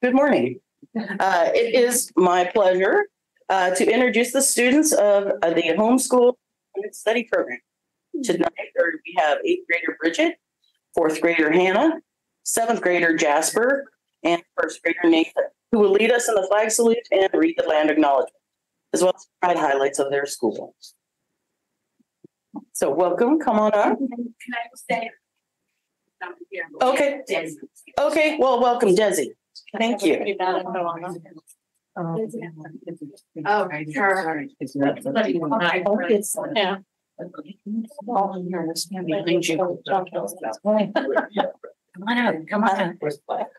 Good morning. It is my pleasure to introduce the students of the homeschool study program. Tonight we have 8th grader Bridget, 4th grader Hannah, 7th grader Jasper, and 1st grader Nathan, who will lead us in the flag salute and read the land acknowledgement, as well as provide highlights of their school. So welcome, come on up. Can I stay? Okay. Okay, well, welcome, Desi. Thank you. Oh, sure. Yeah. Come on out, come on out.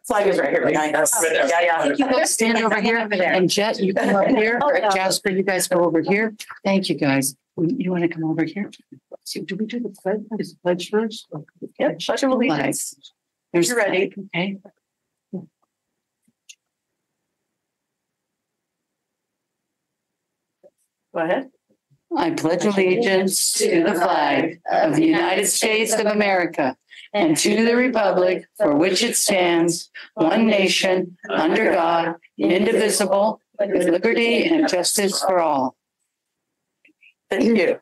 Flag is right here behind us. Yeah. You guys stand over here, and Jet, you come up here. Jasper, you guys go over here. Thank you, guys. You want to come over here? So, do we do the pledge? Is the pledge first? Yep, pledge of allegiance. There's You're ready. Okay. Go ahead. I pledge allegiance to the flag of the United States of America and to the republic for which it stands, one nation, under God, indivisible, with liberty and justice for all. Thank you.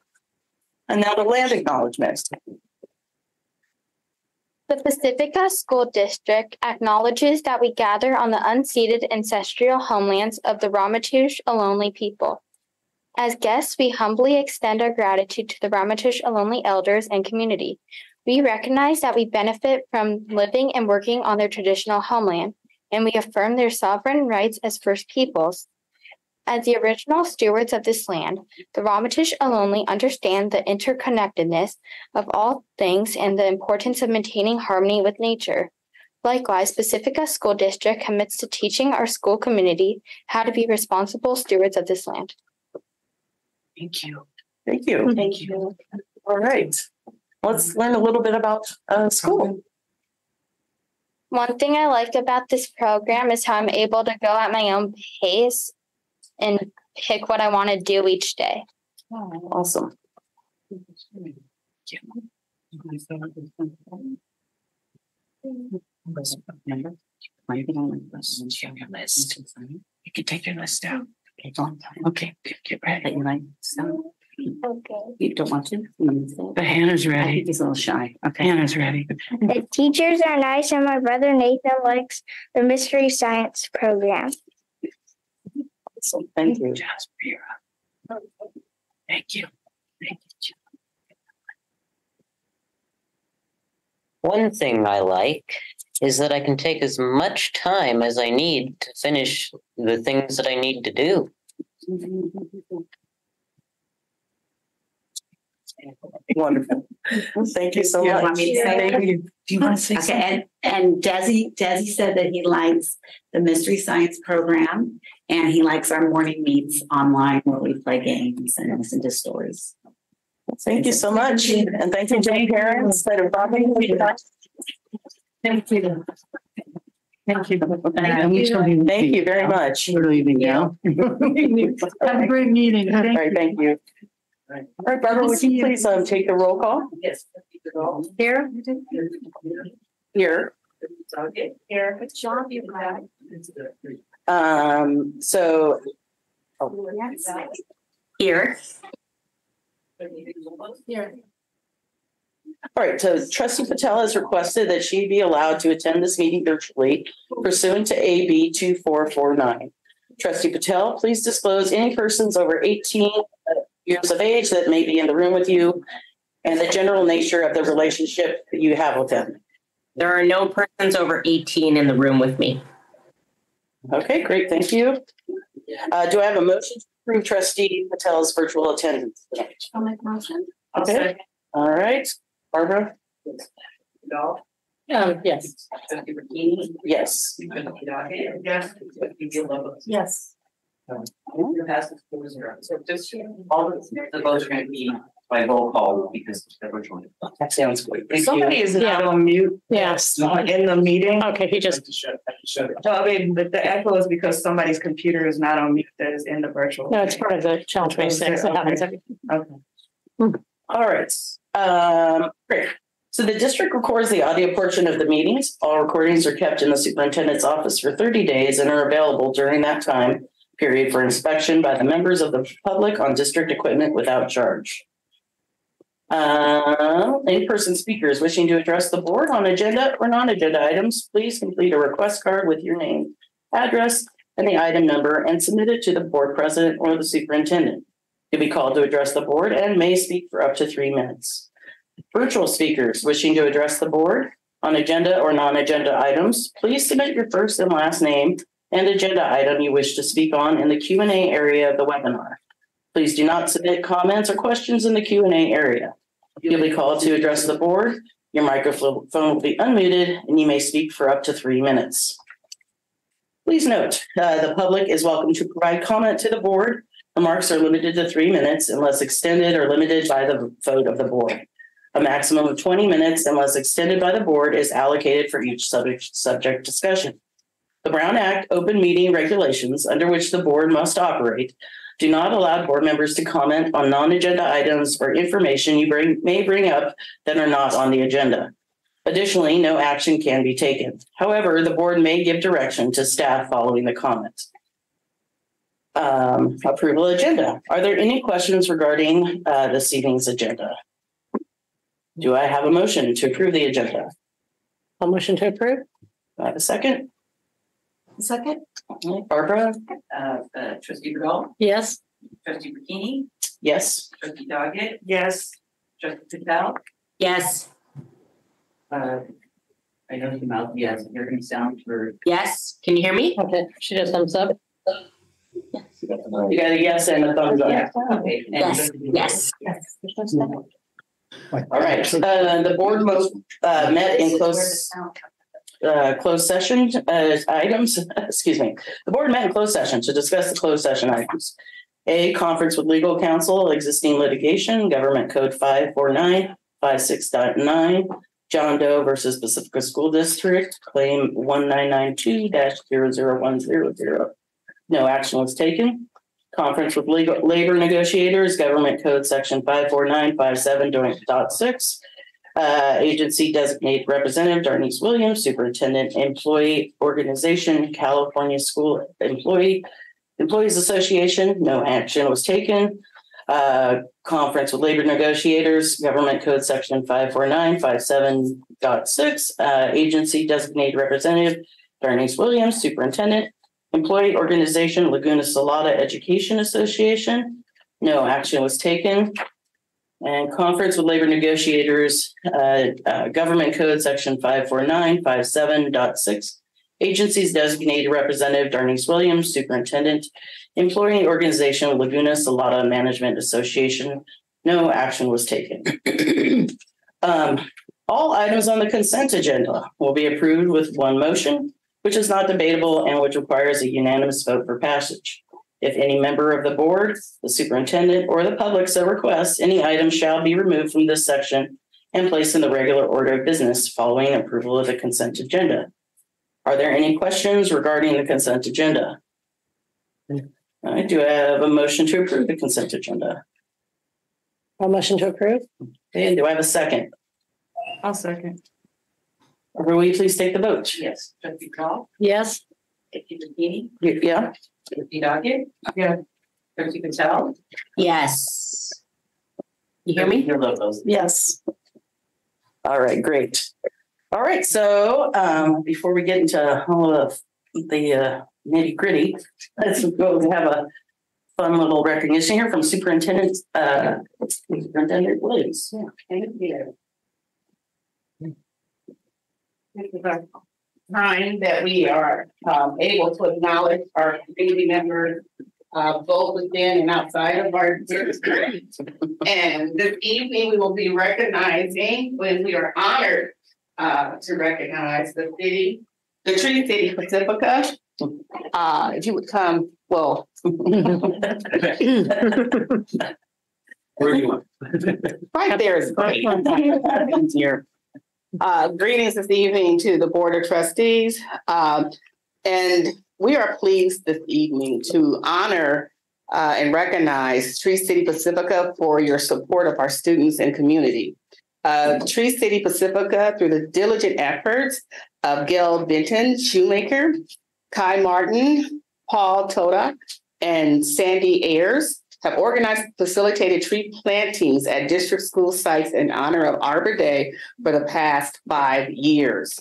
And now the land acknowledgement. The Pacifica School District acknowledges that we gather on the unceded ancestral homelands of the Ramaytush Ohlone people. As guests, we humbly extend our gratitude to the Ramaytush Ohlone elders and community. We recognize that we benefit from living and working on their traditional homeland, and we affirm their sovereign rights as First Peoples. As the original stewards of this land, the Ramaytush Ohlone understand the interconnectedness of all things and the importance of maintaining harmony with nature. Likewise, Pacifica School District commits to teaching our school community how to be responsible stewards of this land. Thank you. Thank you. Thank you. All right. Let's learn a little bit about school. One thing I like about this program is how I'm able to go at my own pace and pick what I want to do each day. Awesome. You can take your list out. Okay, get ready. Okay. You don't want to? The Hannah's I ready. think he's a little shy. Okay. Hannah's ready. The teachers are nice, and my brother Nathan likes the mystery science program. So thank you. Jasper, you're up. Thank you. Thank you. One thing I like is that I can take as much time as I need to finish the things that I need to do. Wonderful. Thank you so much. Want me to say Thank you. Do you want to say something? Okay, and Desi said that he likes the mystery science program, and he likes our morning meets online where we play games and listen to stories. Thank you so much. And thank you, Jane parents that have brought me. Thank you. Thank you. Thank you very much. We're leaving now. Have a great meeting. All right, thank you. All right, Barbara, would you please take the roll call? Yes. Here. Here. Here. Good job, you guys. So. Here. Here. All right, so Trustee Patel has requested that she be allowed to attend this meeting virtually pursuant to AB 2449. Trustee Patel, please disclose any persons over 18 years of age that may be in the room with you and the general nature of the relationship that you have with them. There are no persons over 18 in the room with me. Okay, great, thank you. Do I have a motion to approve Trustee Patel's virtual attendance? I'll make a motion. Okay, all right. Barbara? Yes. Yes. Yes. So just all the votes are going to be by roll call because they're virtual. That sounds good. Somebody is not on mute. Yes. In the meeting. Okay, he just. So I mean, the echo is because somebody's computer is not on mute that is in the virtual. No, it's part of the challenge 26. It happens every. Okay. All right. Great. So the district records the audio portion of the meetings. All recordings are kept in the superintendent's office for 30 days and are available during that time period for inspection by the members of the public on district equipment without charge. In-person speakers wishing to address the board on agenda or non-agenda items, please complete a request card with your name, address, and the item number and submit it to the board president or the superintendent. You'll be called to address the board and may speak for up to 3 minutes. Virtual speakers wishing to address the board on agenda or non-agenda items, please submit your first and last name and agenda item you wish to speak on in the Q&A area of the webinar. Please do not submit comments or questions in the Q&A area. You'll be called to address the board. Your microphone will be unmuted and you may speak for up to 3 minutes. Please note, the public is welcome to provide comment to the board. Remarks are limited to 3 minutes unless extended or limited by the vote of the board. A maximum of 20 minutes unless extended by the board is allocated for each subject discussion. The Brown Act open meeting regulations under which the board must operate do not allow board members to comment on non-agenda items or information you may bring up that are not on the agenda. Additionally, no action can be taken. However, the board may give direction to staff following the comments. Approval agenda. Are there any questions regarding this evening's agenda? Do I have a motion to approve the agenda? A motion to approve? Do I have a second? Second? Barbara? Trustee Vidal, Yes. trustee Burkini, Yes. trustee Doggett, Yes. trustee Patel. Yes. I know you mouth yes, you're gonna sound for. Yes, can you hear me? Okay, she does thumbs up. You got a yes and a thumbs up. Okay. Yes. Yes. All right. The board met in closed session items. Excuse me. The board met in closed session to discuss the closed session items. A, conference with legal counsel, existing litigation, Government Code 549-56.9, John Doe versus Pacifica School District, claim 1992-00100. No action was taken. Conference with labor negotiators, Government Code Section 549-57.6. Agency designated representative Darnice Williams, Superintendent, Employee Organization, California School Employees Association. No action was taken. Conference with labor negotiators, Government Code Section 549-57.6. Agency designated representative Darnice Williams, Superintendent, Employee Organization, Laguna Salada Education Association. No action was taken. And conference with labor negotiators, Government Code Section 549-57.6. Agencies designated representative Darnice Williams, Superintendent, Employee Organization, Laguna Salada Management Association. No action was taken. All items on the consent agenda will be approved with one motion, which is not debatable and which requires a unanimous vote for passage. If any member of the board, the superintendent, or the public so requests, any item shall be removed from this section and placed in the regular order of business following approval of the consent agenda. Are there any questions regarding the consent agenda? All right, do I have a motion to approve the consent agenda? A motion to approve? Okay, do I have a second? I'll second. Will you please take the vote? Yes, trustee Vidal, Yes. trustee Burkini, Yeah. trustee Doggett. Yeah. Trustee Patel. Yes. You hear me? Your logos. Yes. All right, great. All right, so before we get into all of the nitty gritty, let's go have a fun little recognition here from Superintendent Williams. Yeah. This is our time that we are able to acknowledge our community members, both within and outside of our district. And this evening, we will be recognizing, when we are honored to recognize the Tree City Pacifica. If you would come, well. Where do you want? Right there is great. Here. Greetings this evening to the Board of Trustees. And we are pleased this evening to honor and recognize Tree City Pacifica for your support of our students and community. Tree City Pacifica, through the diligent efforts of Gail Benton Shoemaker, Kai Martin, Paul Toda, and Sandy Ayers, have organized and facilitated tree plantings at district school sites in honor of Arbor Day for the past 5 years.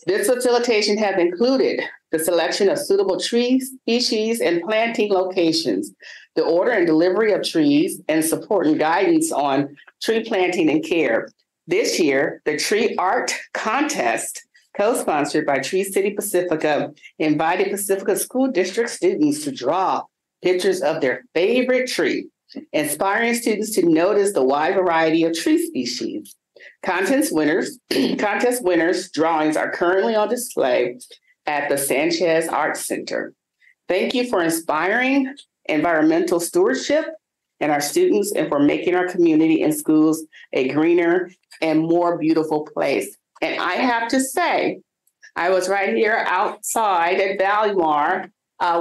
This facilitation has included the selection of suitable tree species and planting locations, the order and delivery of trees, and support and guidance on tree planting and care. This year, the Tree Art Contest, co-sponsored by Tree City Pacifica, invited Pacifica School District students to draw pictures of their favorite tree, inspiring students to notice the wide variety of tree species. Contest winners' drawings are currently on display at the Sanchez Arts Center. Thank you for inspiring environmental stewardship and our students, and for making our community and schools a greener and more beautiful place. And I have to say, I was right here outside at Valumar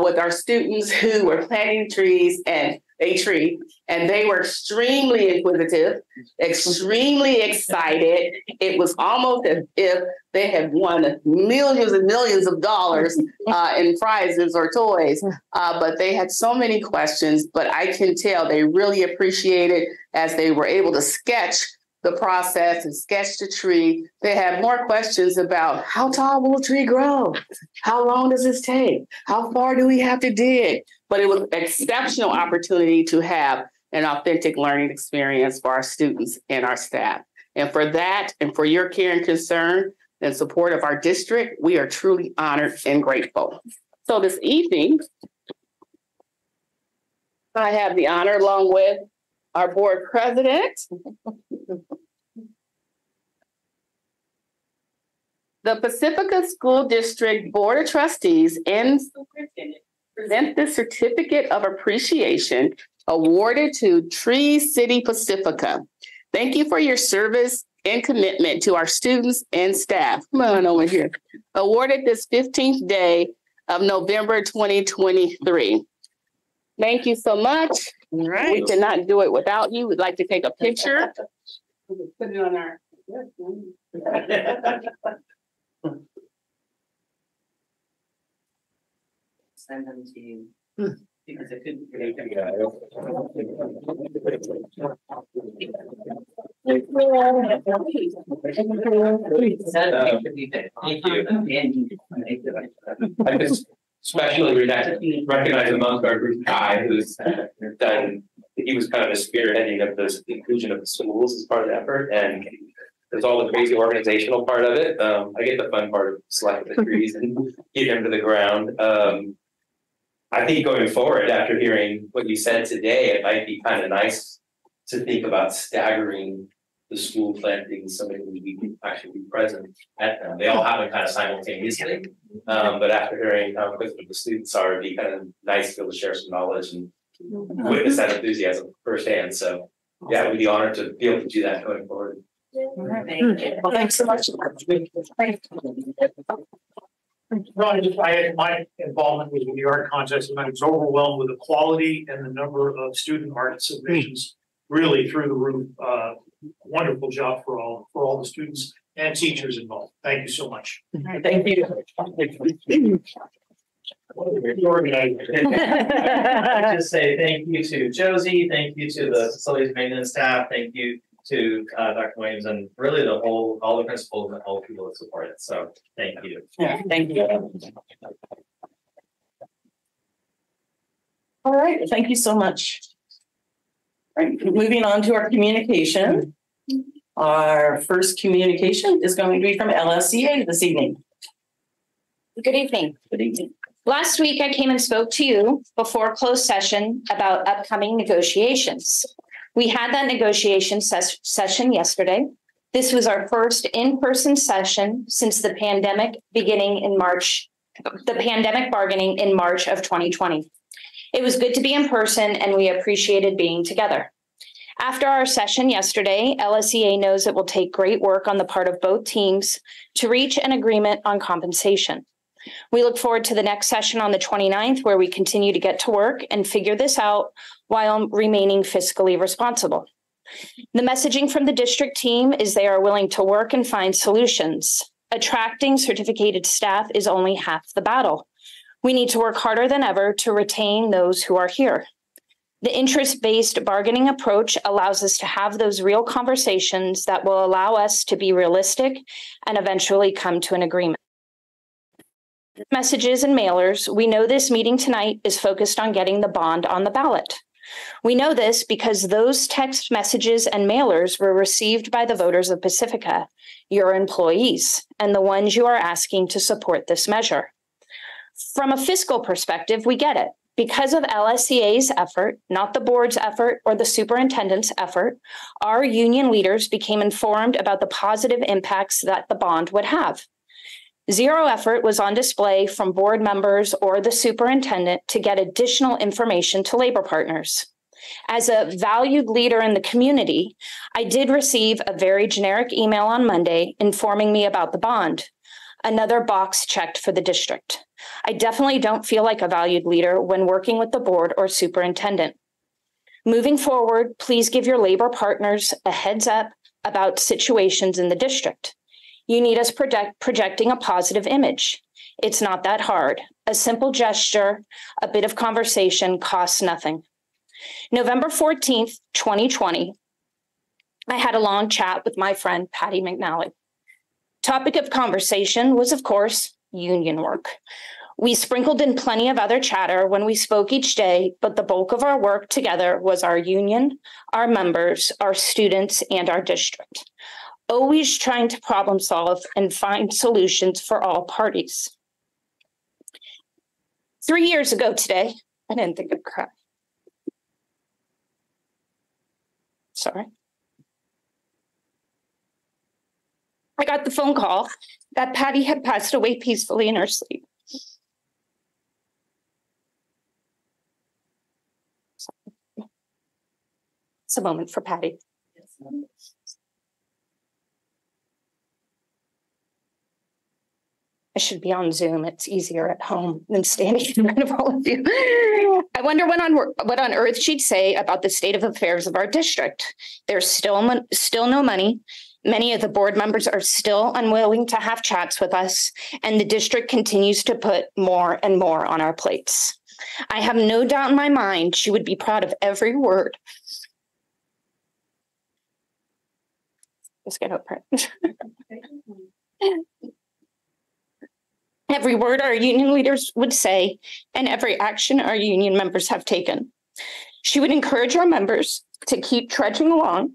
with our students who were planting trees and a tree, and they were extremely inquisitive, extremely excited. It was almost as if they had won millions and millions of dollars in prizes or toys, but they had so many questions, but I can tell they really appreciated as they were able to sketch the process and sketch the tree. They have more questions about how tall will a tree grow? How long does this take? How far do we have to dig? But it was an exceptional opportunity to have an authentic learning experience for our students and our staff. And for that, and for your care and concern and support of our district, we are truly honored and grateful. So this evening, I have the honor, along with our board president, the Pacifica School District Board of Trustees and Superintendent present the Certificate of Appreciation awarded to Tree City Pacifica. Thank you for your service and commitment to our students and staff. Come on over here. Awarded this 15th day of November 2023. Thank you so much. All right. We cannot do it without you. We'd like to take a picture. Put it on our. Send them to you. Because I couldn't. I just especially recognize amongst our group Kai, who's done. He was kind of the spearheading of the inclusion of the schools as part of the effort, and there's all the crazy organizational part of it. I get the fun part of selecting the trees and getting them to the ground. I think going forward, after hearing what you said today, it might be kind of nice to think about staggering the school plantings so that we can actually be present at them. They all happen kind of simultaneously, but after hearing how quick the students are, it'd be kind of nice to be able to share some knowledge and witness that enthusiasm firsthand. So yeah, we'd be honored to be able to do that going forward. Thank you. Well, thanks so much. I had my involvement with the art contest, and I was overwhelmed with the quality and the number of student art submissions. Really through the roof. Wonderful job for all the students and teachers involved. Thank you so much. Thank you. I just say thank you to Josie, thank you to the facilities maintenance staff, thank you to Dr. Williams, and really all the principals and all the people that support it. So thank you. Yeah, thank you. All right, thank you so much. All right, moving on to our communication. Our first communication is going to be from LSCA this evening. Good evening. Good evening. Last week, I came and spoke to you before closed session about upcoming negotiations. We had that negotiation session yesterday. This was our first in-person session since the pandemic bargaining in March of 2020. It was good to be in person, and we appreciated being together. After our session yesterday, LSEA knows it will take great work on the part of both teams to reach an agreement on compensation. We look forward to the next session on the 29th, where we continue to get to work and figure this out while remaining fiscally responsible. The messaging from the district team is they are willing to work and find solutions. Attracting certificated staff is only half the battle. We need to work harder than ever to retain those who are here. The interest-based bargaining approach allows us to have those real conversations that will allow us to be realistic and eventually come to an agreement. Messages and mailers, we know this meeting tonight is focused on getting the bond on the ballot. We know this because those text messages and mailers were received by the voters of Pacifica, your employees, and the ones you are asking to support this measure. From a fiscal perspective, we get it. Because of LSEA's effort, not the board's effort or the superintendent's effort, our union leaders became informed about the positive impacts that the bond would have. Zero effort was on display from board members or the superintendent to get additional information to labor partners. As a valued leader in the community, I did receive a very generic email on Monday informing me about the bond. Another box checked for the district. I definitely don't feel like a valued leader when working with the board or superintendent. Moving forward, please give your labor partners a heads up about situations in the district. You need us projecting a positive image. It's not that hard. A simple gesture, a bit of conversation costs nothing. November 14th, 2020, I had a long chat with my friend, Patty McNally. Topic of conversation was, of course, union work. We sprinkled in plenty of other chatter when we spoke each day, but the bulk of our work together was our union, our members, our students, and our district. Always trying to problem solve and find solutions for all parties. 3 years ago today, I didn't think I'd cry. Sorry. I got the phone call that Patty had passed away peacefully in her sleep. It's a moment for Patty. I should be on Zoom. It's easier at home than standing in front of all of you. I wonder what on earth she'd say about the state of affairs of our district. There's still no money. Many of the board members are still unwilling to have chats with us, and the district continues to put more and more on our plates. I have no doubt in my mind she would be proud of every word. Let's get over it. Every word our union leaders would say, and every action our union members have taken. She would encourage our members to keep trudging along,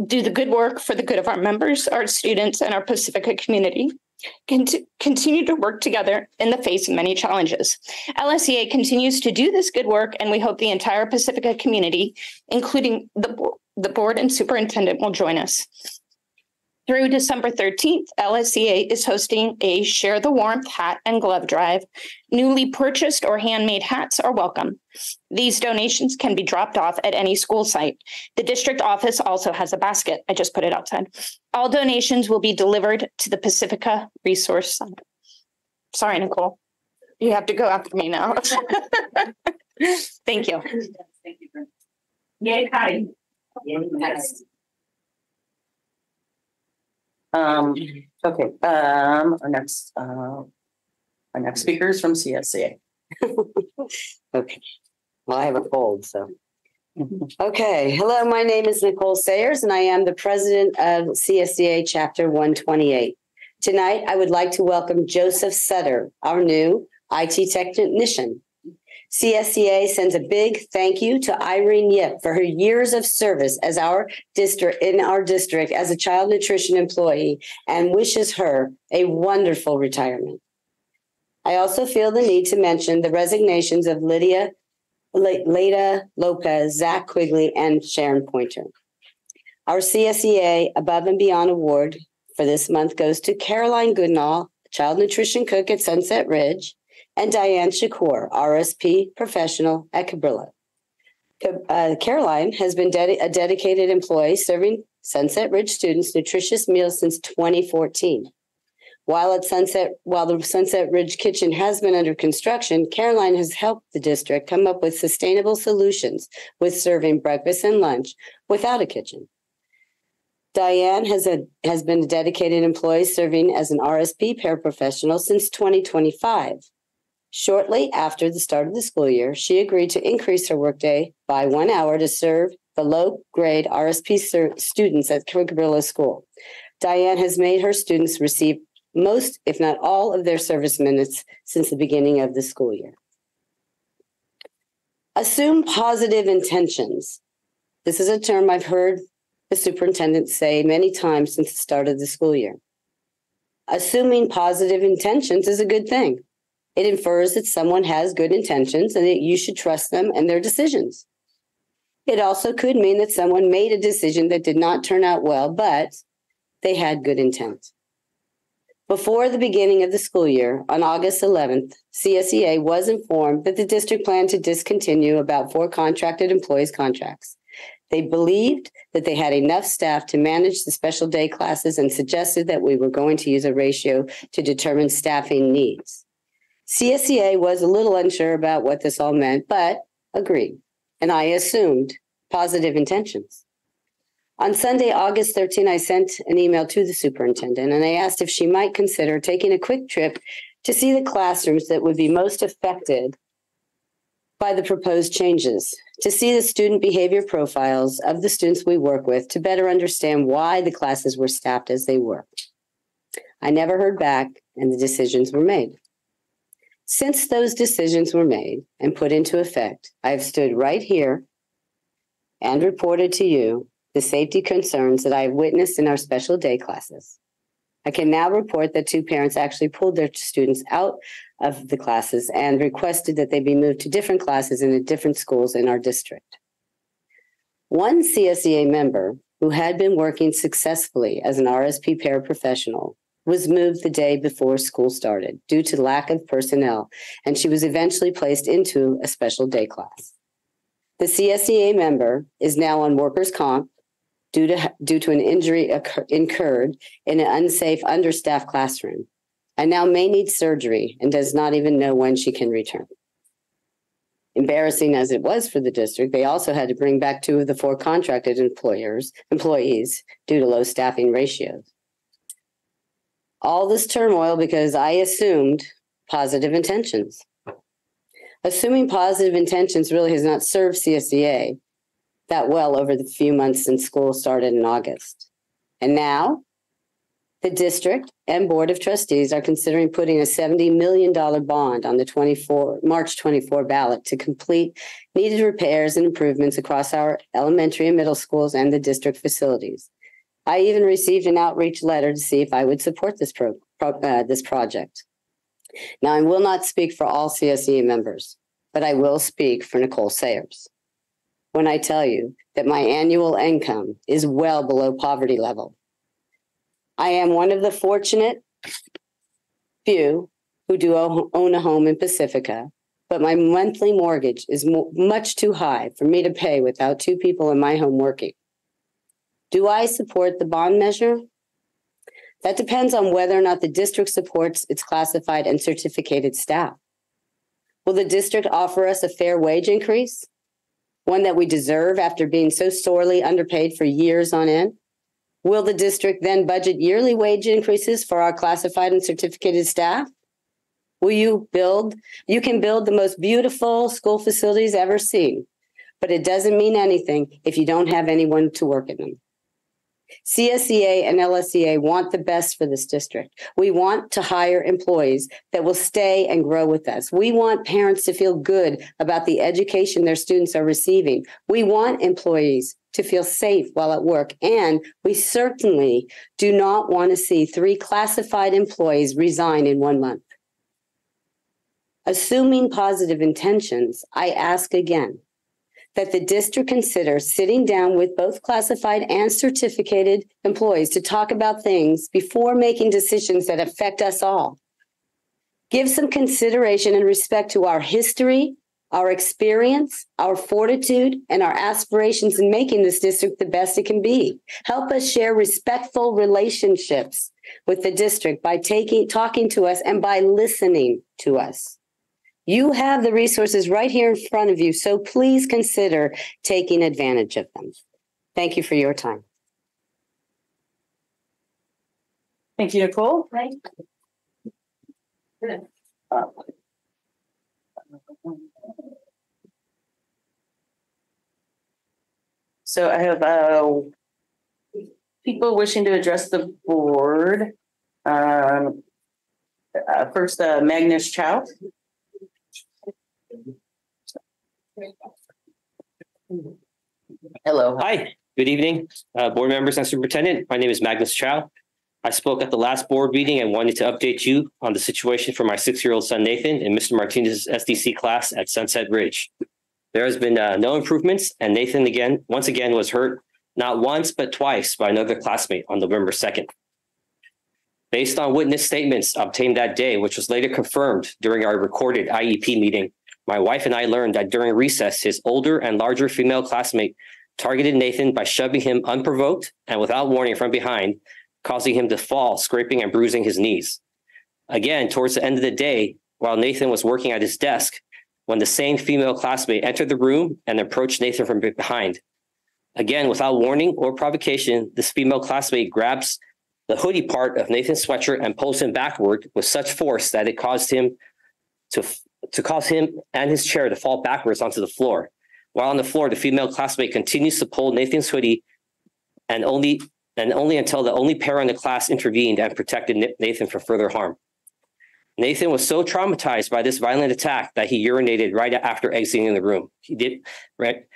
do the good work for the good of our members, our students, and our Pacifica community, continue to work together in the face of many challenges. LSEA continues to do this good work, and we hope the entire Pacifica community, including the board and superintendent, will join us. Through December 13th, LSEA is hosting a Share the Warmth hat and glove drive. Newly purchased or handmade hats are welcome. These donations can be dropped off at any school site. The district office also has a basket. I just put it outside. All donations will be delivered to the Pacifica Resource Center. Sorry, Nicole. You have to go after me now. Thank you. Thank you. Yay, Patty. Yes. Okay, our next speaker is from CSCA. Okay, well, I have a cold, so. Okay, hello, my name is Nicole Sayers, and I am the president of CSCA Chapter 128. Tonight, I would like to welcome Joseph Sutter, our new IT technician. CSCA sends a big thank you to Irene Yip for her years of service as in our district as a child nutrition employee and wishes her a wonderful retirement. I also feel the need to mention the resignations of Leda Lopez, Zach Quigley, and Sharon Pointer. Our CSCA Above and Beyond Award for this month goes to Caroline Goodnall, child nutrition cook at Sunset Ridge, and Diane Shakur, RSP professional at Cabrillo. Caroline has been a dedicated employee serving Sunset Ridge students nutritious meals since 2014. While the Sunset Ridge Kitchen has been under construction, Caroline has helped the district come up with sustainable solutions with serving breakfast and lunch without a kitchen. Diane has been a dedicated employee serving as an RSP paraprofessional since 2025. Shortly after the start of the school year, she agreed to increase her workday by 1 hour to serve the low-grade RSP students at Kookaburra School. Diane has made her students receive most, if not all, of their service minutes since the beginning of the school year. Assume positive intentions. This is a term I've heard the superintendent say many times since the start of the school year. Assuming positive intentions is a good thing. It infers that someone has good intentions and that you should trust them and their decisions. It also could mean that someone made a decision that did not turn out well, but they had good intent. Before the beginning of the school year, on August 11th, CSEA was informed that the district planned to discontinue about 4 contracted employees' contracts. They believed that they had enough staff to manage the special day classes and suggested that we were going to use a ratio to determine staffing needs. CSEA was a little unsure about what this all meant, but agreed, and I assumed positive intentions. On Sunday, August 13, I sent an email to the superintendent, and I asked if she might consider taking a quick trip to see the classrooms that would be most affected by the proposed changes, to see the student behavior profiles of the students we work with, to better understand why the classes were staffed as they were. I never heard back, and the decisions were made. Since those decisions were made and put into effect, I have stood right here and reported to you the safety concerns that I have witnessed in our special day classes. I can now report that 2 parents actually pulled their students out of the classes and requested that they be moved to different classes in the different schools in our district. One CSEA member who had been working successfully as an RSP paraprofessional was moved the day before school started due to lack of personnel, and she was eventually placed into a special day class. The CSEA member is now on workers' comp due to an injury incurred in an unsafe, understaffed classroom, and now may need surgery and does not even know when she can return. Embarrassing as it was for the district, they also had to bring back 2 of the 4 contracted employees due to low staffing ratios. All this turmoil because I assumed positive intentions. Assuming positive intentions really has not served CSEA that well over the few months since school started in August. And now, the district and Board of Trustees are considering putting a $70 million bond on the March 24 ballot to complete needed repairs and improvements across our elementary and middle schools and the district facilities. I even received an outreach letter to see if I would support this project. Now, I will not speak for all CSEA members, but I will speak for Nicole Sayers when I tell you that my annual income is well below poverty level. I am one of the fortunate few who do own a home in Pacifica, but my monthly mortgage is much too high for me to pay without 2 people in my home working. Do I support the bond measure? That depends on whether or not the district supports its classified and certificated staff. Will the district offer us a fair wage increase? One that we deserve after being so sorely underpaid for years on end? Will the district then budget yearly wage increases for our classified and certificated staff? You can build the most beautiful school facilities ever seen, but it doesn't mean anything if you don't have anyone to work in them. CSEA and LSEA want the best for this district. We want to hire employees that will stay and grow with us. We want parents to feel good about the education their students are receiving. We want employees to feel safe while at work. And we certainly do not want to see 3 classified employees resign in 1 month. Assuming positive intentions, I ask again that the district consider sitting down with both classified and certificated employees to talk about things before making decisions that affect us all. Give some consideration and respect to our history, our experience, our fortitude, and our aspirations in making this district the best it can be. Help us share respectful relationships with the district by talking to us and by listening to us. You have the resources right here in front of you, so please consider taking advantage of them. Thank you for your time. Thank you, Nicole. So I have people wishing to address the board. First, Magnus Chow. Hello. Hi. Good evening, board members and superintendent. My name is Magnus Chow. I spoke at the last board meeting and wanted to update you on the situation for my 6-year-old son, Nathan, in Mr. Martinez's SDC class at Sunset Ridge. There has been no improvements, and Nathan once again was hurt not once, but twice by another classmate on November 2nd. Based on witness statements obtained that day, which was later confirmed during our recorded IEP meeting, my wife and I learned that during recess, his older and larger female classmate targeted Nathan by shoving him unprovoked and without warning from behind, causing him to fall, scraping and bruising his knees. Again, towards the end of the day, while Nathan was working at his desk, when the same female classmate entered the room and approached Nathan from behind. Again, without warning or provocation, this female classmate grabs the hoodie part of Nathan's sweatshirt and pulls him backward with such force that it caused him to cause him and his chair to fall backwards onto the floor. While on the floor, the female classmate continues to pull Nathan's hoodie and only until the only parent in the class intervened and protected Nathan from further harm. Nathan was so traumatized by this violent attack that he urinated right after exiting the room. He did, right?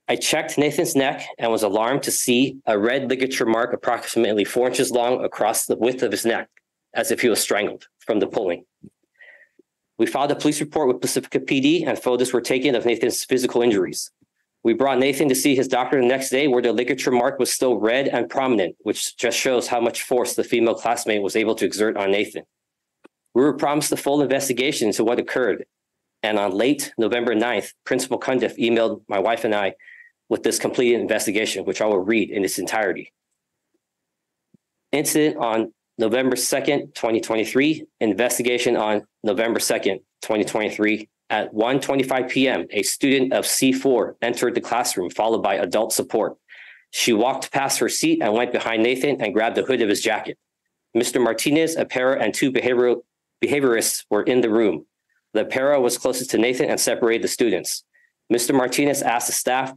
I checked Nathan's neck and was alarmed to see a red ligature mark approximately 4 inches long across the width of his neck, as if he was strangled from the pulling. We filed a police report with Pacifica PD and photos were taken of Nathan's physical injuries. We brought Nathan to see his doctor the next day where the ligature mark was still red and prominent, which just shows how much force the female classmate was able to exert on Nathan. We were promised a full investigation into what occurred. And on late November 9th, Principal Cundiff emailed my wife and I with this completed investigation, which I will read in its entirety. Incident on November 2nd, 2023, investigation on November 2nd, 2023. At 1:25 p.m., a student of C4 entered the classroom, followed by adult support. She walked past her seat and went behind Nathan and grabbed the hood of his jacket. Mr. Martinez, a para, and 2 behaviorists were in the room. The para was closest to Nathan and separated the students. Mr. Martinez asked the staff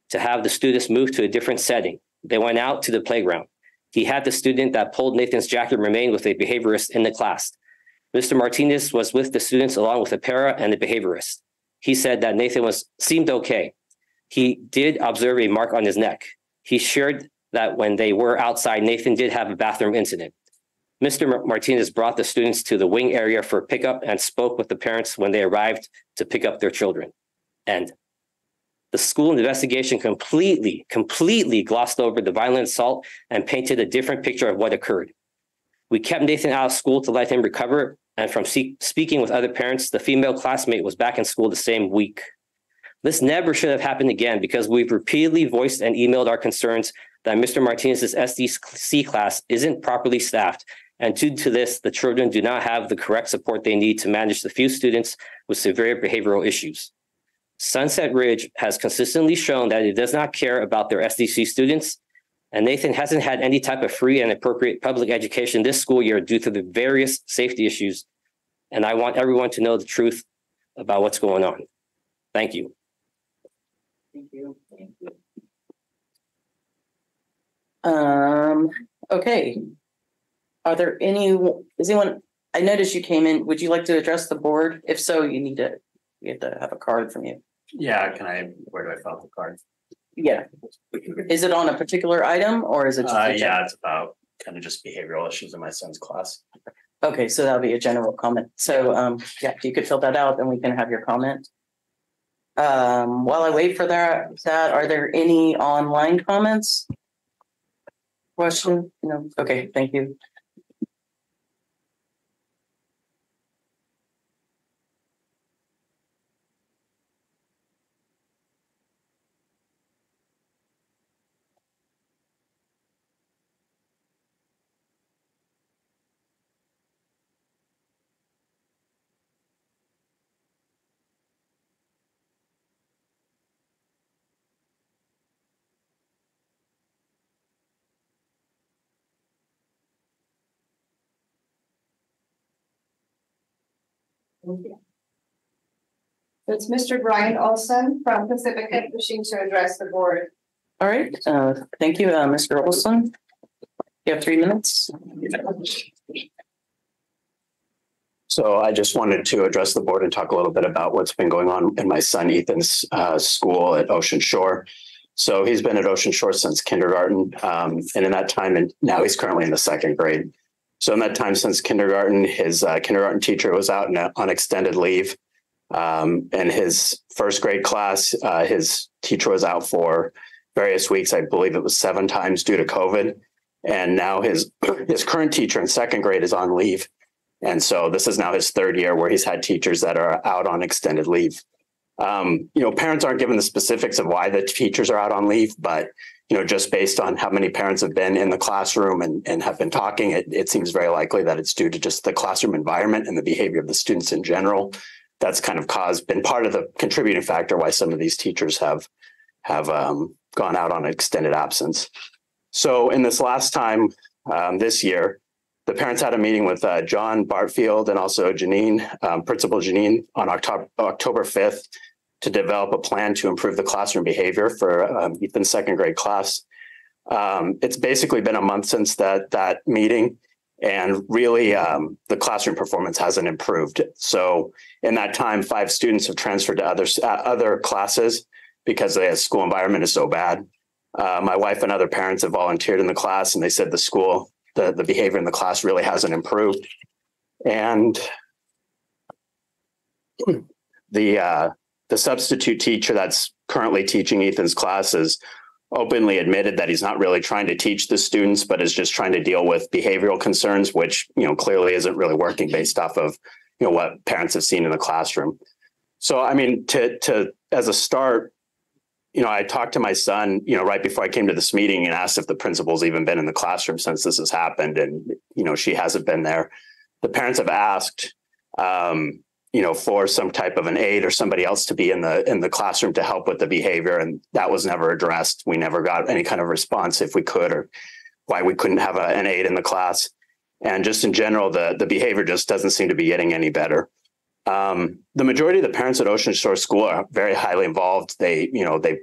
to have the students move to a different setting. They went out to the playground. He had the student that pulled Nathan's jacket remain with a behaviorist in the class. Mr. Martinez was with the students along with the para and the behaviorist. He said that Nathan seemed okay. He did observe a mark on his neck. He shared that when they were outside, Nathan did have a bathroom incident. Mr. Martinez brought the students to the wing area for pickup and spoke with the parents when they arrived to pick up their children. And the school investigation completely glossed over the violent assault and painted a different picture of what occurred. We kept Nathan out of school to let him recover, and from speaking with other parents, the female classmate was back in school the same week. This never should have happened again because we've repeatedly voiced and emailed our concerns that Mr. Martinez's SDC class isn't properly staffed, and due to this, the children do not have the correct support they need to manage the few students with severe behavioral issues. Sunset Ridge has consistently shown that it does not care about their SDC students, and Nathan hasn't had any type of free and appropriate public education this school year due to the various safety issues. And I want everyone to know the truth about what's going on. Thank you. Thank you. Okay. Are there is anyone, I noticed you came in, would you like to address the board? If so, we have to have a card from you. Yeah, where do I fill out the card? Yeah. Is it on a particular item or is it just? Yeah, it's about kind of just behavioral issues in my son's class. Okay, so that'll be a general comment. So yeah, if you could fill that out, then we can have your comment. While I wait for that, are there any online comments? Question? No. Okay, thank you. It's Mr. Brian Olson from Pacifica wishing to address the board. All right, thank you, Mr. Olson. You have 3 minutes. So I just wanted to address the board and talk a little bit about what's been going on in my son Ethan's school at Ocean Shore. So he's been at Ocean Shore since kindergarten, and in that time, and now he's currently in the 2nd grade. So in that time since kindergarten, his kindergarten teacher was out on extended leave. In his 1st grade class, his teacher was out for various weeks. I believe it was 7 times due to COVID. And now his current teacher in 2nd grade is on leave. And so this is now his 3rd year where he's had teachers that are out on extended leave. Parents aren't given the specifics of why the teachers are out on leave, but, just based on how many parents have been in the classroom and have been talking, it seems very likely that it's due to just the classroom environment and the behavior of the students in general. That's kind of been part of the contributing factor why some of these teachers have gone out on extended absence. So in this last time this year, the parents had a meeting with John Bartfield and also Janine, Principal Janine, on October 5th to develop a plan to improve the classroom behavior for Ethan's 2nd grade class. It's basically been a month since that meeting, and really the classroom performance hasn't improved. So in that time, 5 students have transferred to other classes because the school environment is so bad. My wife and other parents have volunteered in the class, and they said the behavior in the class really hasn't improved. And the substitute teacher that's currently teaching Ethan's classes openly admitted that he's not really trying to teach the students, but is just trying to deal with behavioral concerns, which, clearly isn't really working based off of, what parents have seen in the classroom. So, I mean, as a start, I talked to my son, right before I came to this meeting and asked if the principal's even been in the classroom since this has happened. And, she hasn't been there. The parents have asked, for some type of an aide or somebody else to be in the classroom to help with the behavior. And that was never addressed. We never got any kind of response if we could, or why we couldn't have an aide in the class. And just in general, the behavior just doesn't seem to be getting any better. The majority of the parents at Ocean Shore School are very highly involved. They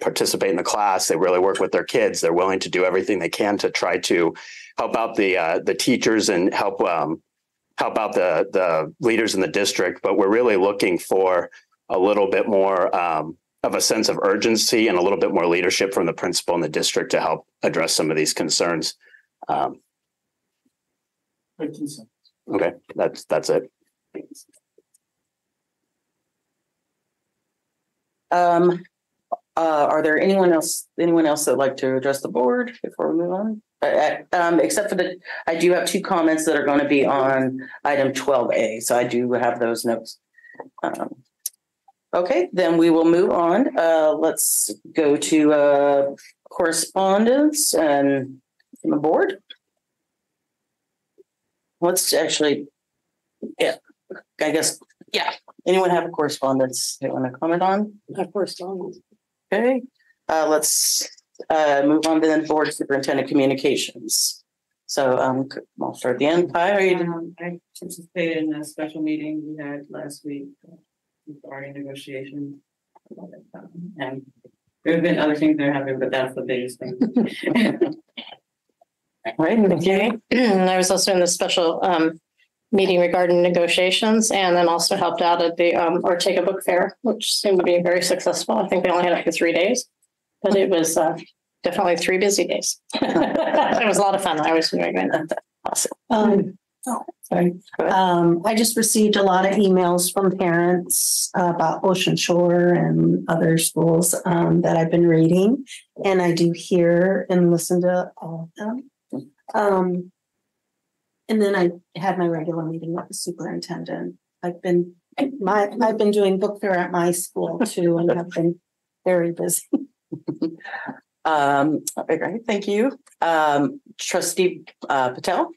participate in the class. They really work with their kids. They're willing to do everything they can to try to help out the teachers and help out the leaders in the district. But we're really looking for a little bit more of a sense of urgency and a little bit more leadership from the principal in the district to help address some of these concerns. Okay, that's it. Are there anyone else that'd like to address the board before we move on? Except for I do have 2 comments that are going to be on item 12A. So I do have those notes. Okay, then we will move on. Let's go to correspondence and the board. Let's actually, I guess, anyone have a correspondence they want to comment on? Correspondence. Okay, let's move on to the board superintendent communications. So I'll start at the end. Hi, how are you doing? I participated in a special meeting we had last week regarding negotiations. And there have been other things that are happening, but that's the biggest thing. Right, okay. I was also in the special meeting regarding negotiations, and then also helped out at the Ortega Book Fair, which seemed to be very successful. I think they only had it for 3 days, but it was definitely 3 busy days. It was a lot of fun. I was enjoying it. Awesome. Sorry. I just received a lot of emails from parents about Ocean Shore and other schools that I've been reading, and I do hear and listen to all of them. And then I had my regular meeting with the superintendent. I've been doing book fair at my school too, and have been very busy. Great, thank you. Trustee Patel.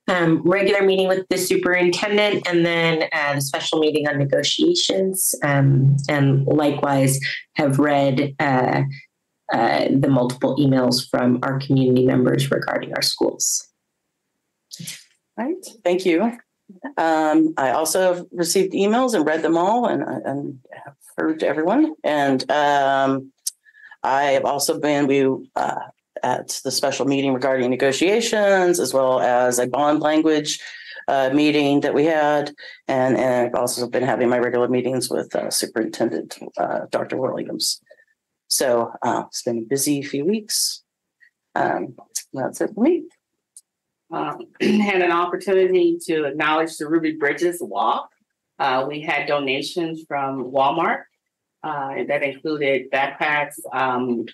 Regular meeting with the superintendent, and then the special meeting on negotiations, and likewise have read the multiple emails from our community members regarding our schools. Right, thank you. I also have received emails and read them all and have heard to everyone. And I have also been at the special meeting regarding negotiations, as well as a bond language meeting that we had. And I've also been having my regular meetings with Superintendent Dr. Williams. So it's been a busy few weeks. That's it for me. Had an opportunity to acknowledge the Ruby Bridges Walk. We had donations from Walmart that included backpacks,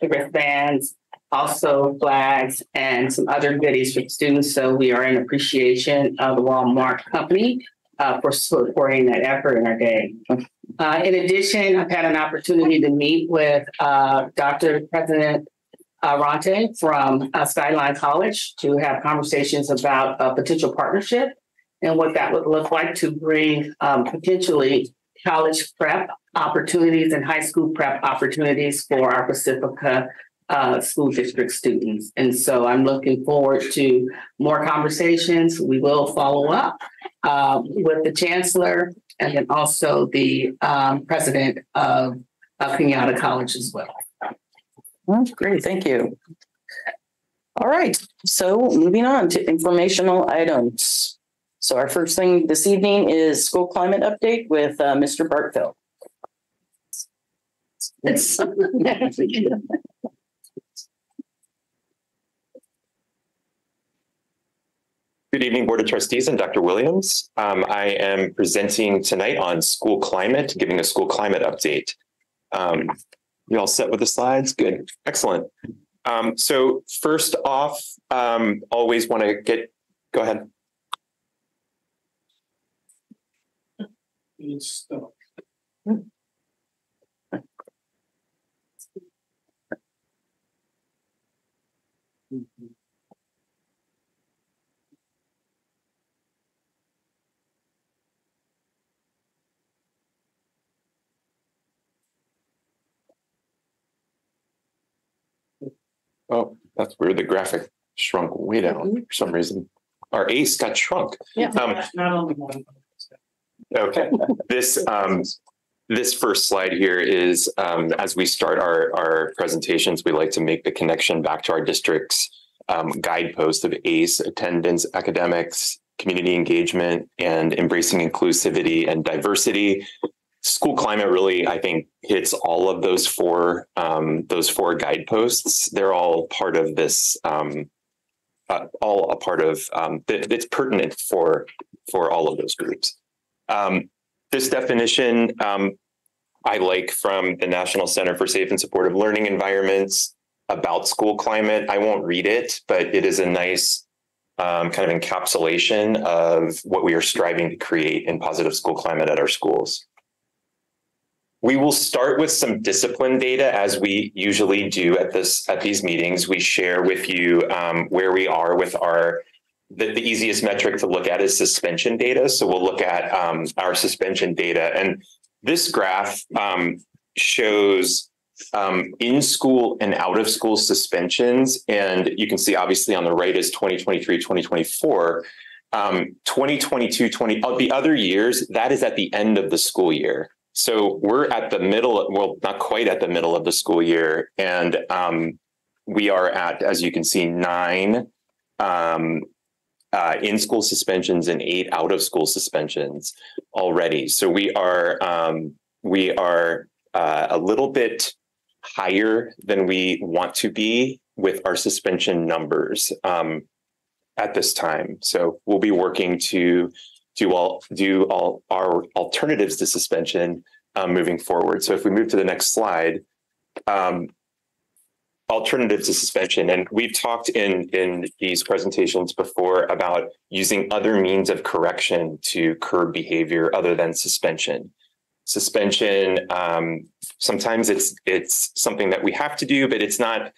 wristbands, also flags, and some other goodies for students. So we are in appreciation of the Walmart company for supporting that effort in our day. In addition, I've had an opportunity to meet with Dr. President Ronte from Skyline College to have conversations about a potential partnership and what that would look like to bring potentially college prep opportunities and high school prep opportunities for our Pacifica school district students. And so I'm looking forward to more conversations. We will follow up with the chancellor and then also the president of Kenyatta College as well. Well, great, thank you. All right, so moving on to informational items. So our first thing this evening is school climate update with Mr. Bartfeld. Good evening, Board of Trustees and Dr. Williams. I am presenting tonight on school climate, giving a school climate update. You all set with the slides? Good, excellent. So first off, always want to go ahead. Oh, that's weird. The graphic shrunk way down for some reason. Our ACE got shrunk. Yeah, Okay. This first slide here is as we start our presentations, we like to make the connection back to our district's guidepost of ACE, attendance, academics, community engagement, and embracing inclusivity and diversity. School climate really, I think, hits all of those four guideposts. They're all part of this, all a part of it's pertinent for all of those groups. This definition I like from the National Center for Safe and Supportive Learning Environments about school climate. I won't read it, but it is a nice kind of encapsulation of what we are striving to create in positive school climate at our schools. We will start with some discipline data, as we usually do at these meetings. We share with you where we are with the easiest metric to look at is suspension data. So we'll look at our suspension data. And this graph shows in-school and out-of-school suspensions. And you can see obviously on the right is 2023, 2024. 2022, the other years, that is at the end of the school year. So we're at the middle, well, not quite at the middle of the school year. And we are at, as you can see, 9 in-school suspensions and 8 out-of-school suspensions already. So we are a little bit higher than we want to be with our suspension numbers at this time. So we'll be working to do all our alternatives to suspension moving forward. So if we move to the next slide, alternatives to suspension. And we've talked in these presentations before about using other means of correction to curb behavior other than suspension. Suspension, sometimes it's something that we have to do, but it's not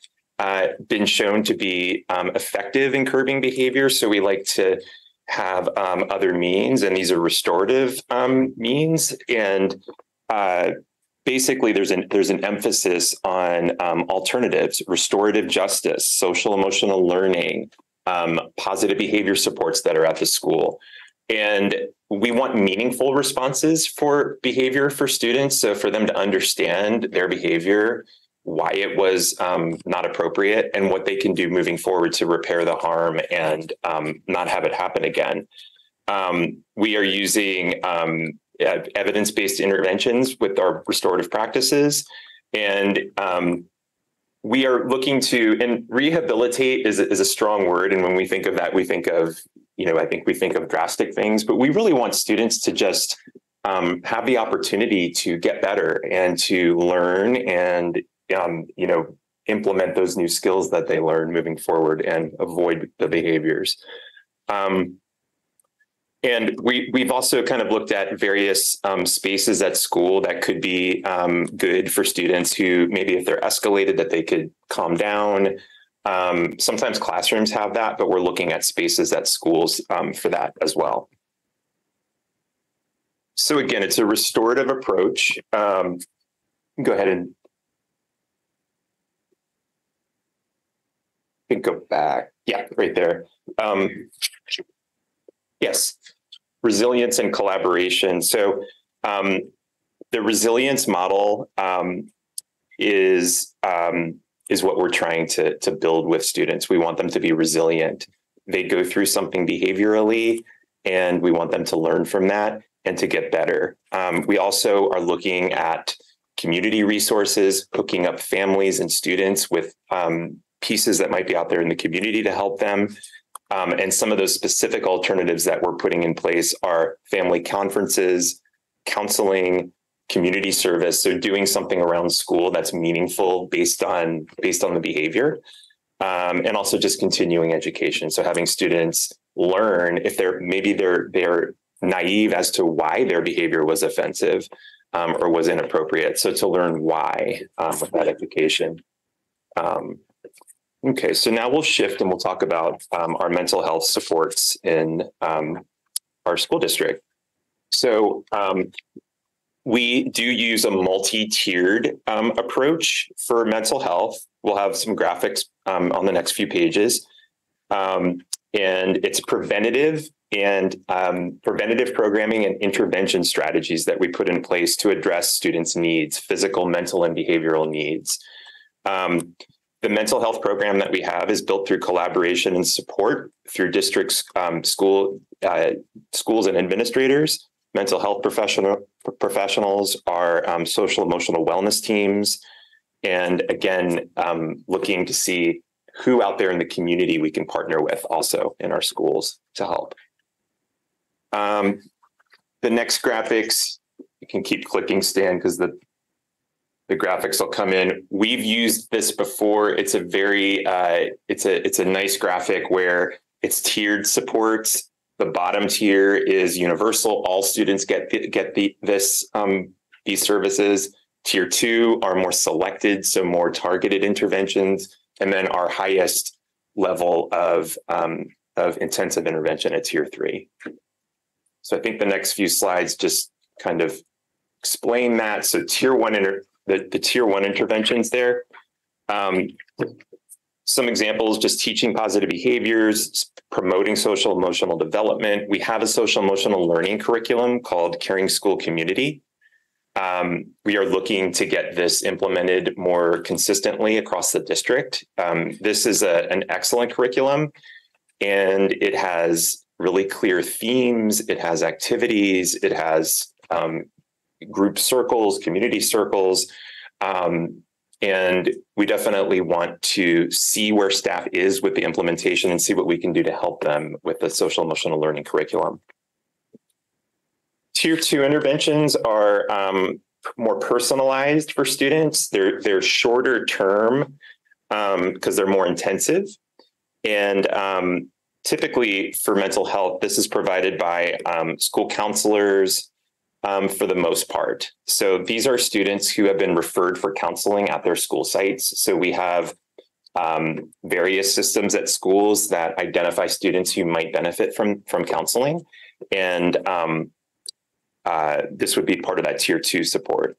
been shown to be effective in curbing behavior. So we like to have other means, and these are restorative means. And basically, there's an emphasis on alternatives, restorative justice, social emotional learning, positive behavior supports that are at the school. And we want meaningful responses for behavior for students. So for them to understand their behavior, why it was not appropriate, and what they can do moving forward to repair the harm and not have it happen again. We are using evidence-based interventions with our restorative practices. And we are looking to, and rehabilitate is a strong word. And when we think of that, we think of, I think we think of drastic things, but we really want students to just have the opportunity to get better and to learn and, implement those new skills that they learn moving forward and avoid the behaviors. And we've also kind of looked at various spaces at school that could be good for students who maybe if they're escalated that they could calm down. Sometimes classrooms have that, but we're looking at spaces at schools for that as well. So again, it's a restorative approach. Go ahead and go back. Yeah, right there. Yes, resilience and collaboration. So the resilience model is what we're trying to build with students. We want them to be resilient. They go through something behaviorally, and we want them to learn from that and to get better. We also are looking at community resources, hooking up families and students with pieces that might be out there in the community to help them. And some of those specific alternatives that we're putting in place are family conferences, counseling, community service. So doing something around school that's meaningful based on the behavior, and also just continuing education. So having students learn if they're naive as to why their behavior was offensive or was inappropriate. So to learn why with that education. Okay, so now we'll shift and we'll talk about our mental health supports in our school district. So we do use a multi-tiered approach for mental health. We'll have some graphics on the next few pages. And it's preventative programming and intervention strategies that we put in place to address students' needs, physical, mental, and behavioral needs. The mental health program that we have is built through collaboration and support through districts, schools and administrators, mental health professionals, our social emotional wellness teams, and again, looking to see who out there in the community we can partner with also in our schools to help. The next graphics, you can keep clicking, Stan, because the graphics will come in. We've used this before. It's a very, it's a nice graphic where it's tiered supports. The bottom tier is universal. All students get these services. Tier 2 are more selected, so more targeted interventions. And then our highest level of intensive intervention at Tier 3. So I think the next few slides just kind of explain that. So Tier 1 the Tier 1 interventions there. Some examples, just teaching positive behaviors, promoting social emotional development. We have a social emotional learning curriculum called Caring School Community. We are looking to get this implemented more consistently across the district. This is an excellent curriculum, and it has really clear themes. It has activities. It has group circles, community circles. And we definitely want to see where staff is with the implementation and see what we can do to help them with the social emotional learning curriculum. Tier 2 interventions are more personalized for students. They're shorter term because they're more intensive. And typically for mental health, this is provided by school counselors, for the most part. So these are students who have been referred for counseling at their school sites. So we have various systems at schools that identify students who might benefit from counseling. And this would be part of that Tier 2 support.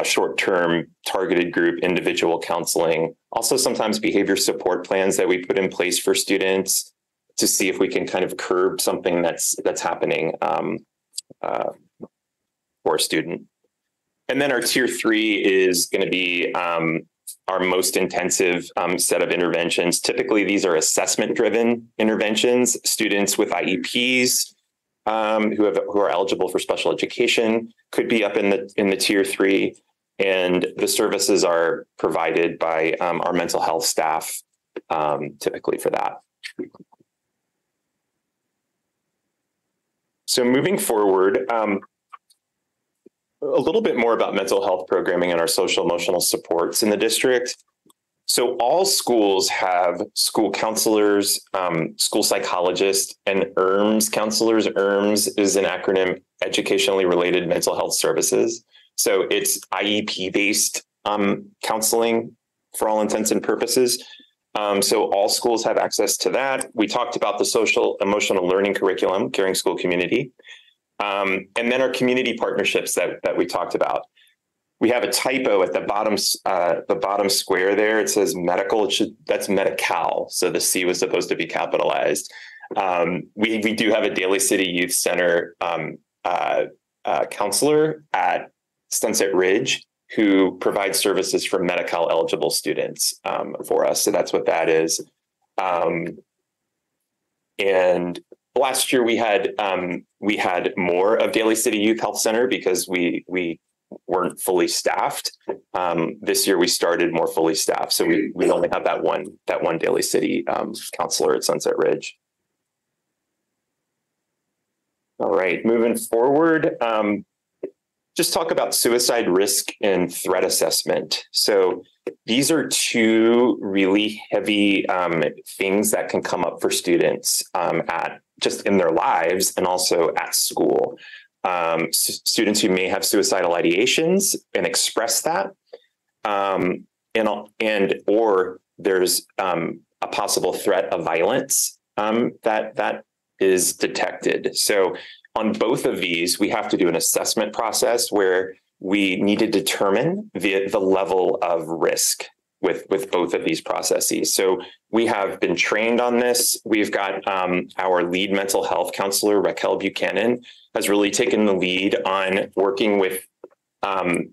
Short-term targeted group, individual counseling, also sometimes behavior support plans that we put in place for students, to see if we can kind of curb something that's happening for a student. And then our tier 3 is going to be our most intensive set of interventions. Typically, these are assessment-driven interventions. Students with IEPs who are eligible for special education could be up in the tier 3, and the services are provided by our mental health staff, typically for that. So moving forward, a little bit more about mental health programming and our social emotional supports in the district. So all schools have school counselors, school psychologists, and ERMS counselors. ERMS is an acronym, Educationally Related Mental Health Services. So it's IEP-based counseling for all intents and purposes. So all schools have access to that. We talked about the social emotional learning curriculum, Caring School Community. And then our community partnerships that we talked about. We have a typo at the bottom square there. It says medical. That's Medi-Cal. So the C was supposed to be capitalized. We do have a Daly City Youth Center counselor at Sunset Ridge who provides services for Medi-Cal eligible students for us. So that's what that is. And last year we had more of Daly City Youth Health Center because we weren't fully staffed. This year we started more fully staffed, so we only have that one Daly City counselor at Sunset Ridge. All right, moving forward, just talk about suicide risk and threat assessment. So these are two really heavy things that can come up for students just in their lives and also at school. Students who may have suicidal ideations and express that, or there's a possible threat of violence that is detected. So on both of these, we have to do an assessment process where we need to determine the level of risk with both of these processes. So we have been trained on this. We've got our lead mental health counselor, Raquel Buchanan, has really taken the lead on working with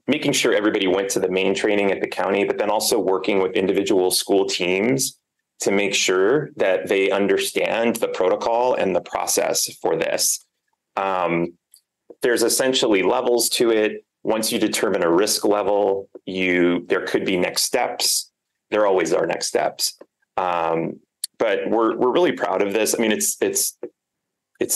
making sure everybody went to the main training at the county, but then also working with individual school teams to make sure that they understand the protocol and the process for this. There's essentially levels to it. Once you determine a risk level, there could be next steps. There always are next steps. But we're really proud of this. I mean, it's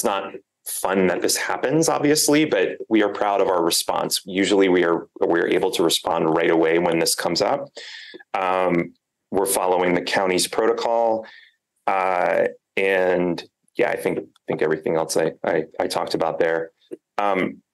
not fun that this happens, obviously, but we are proud of our response. Usually we're able to respond right away when this comes up. We're following the county's protocol. And yeah, I think everything else I talked about there.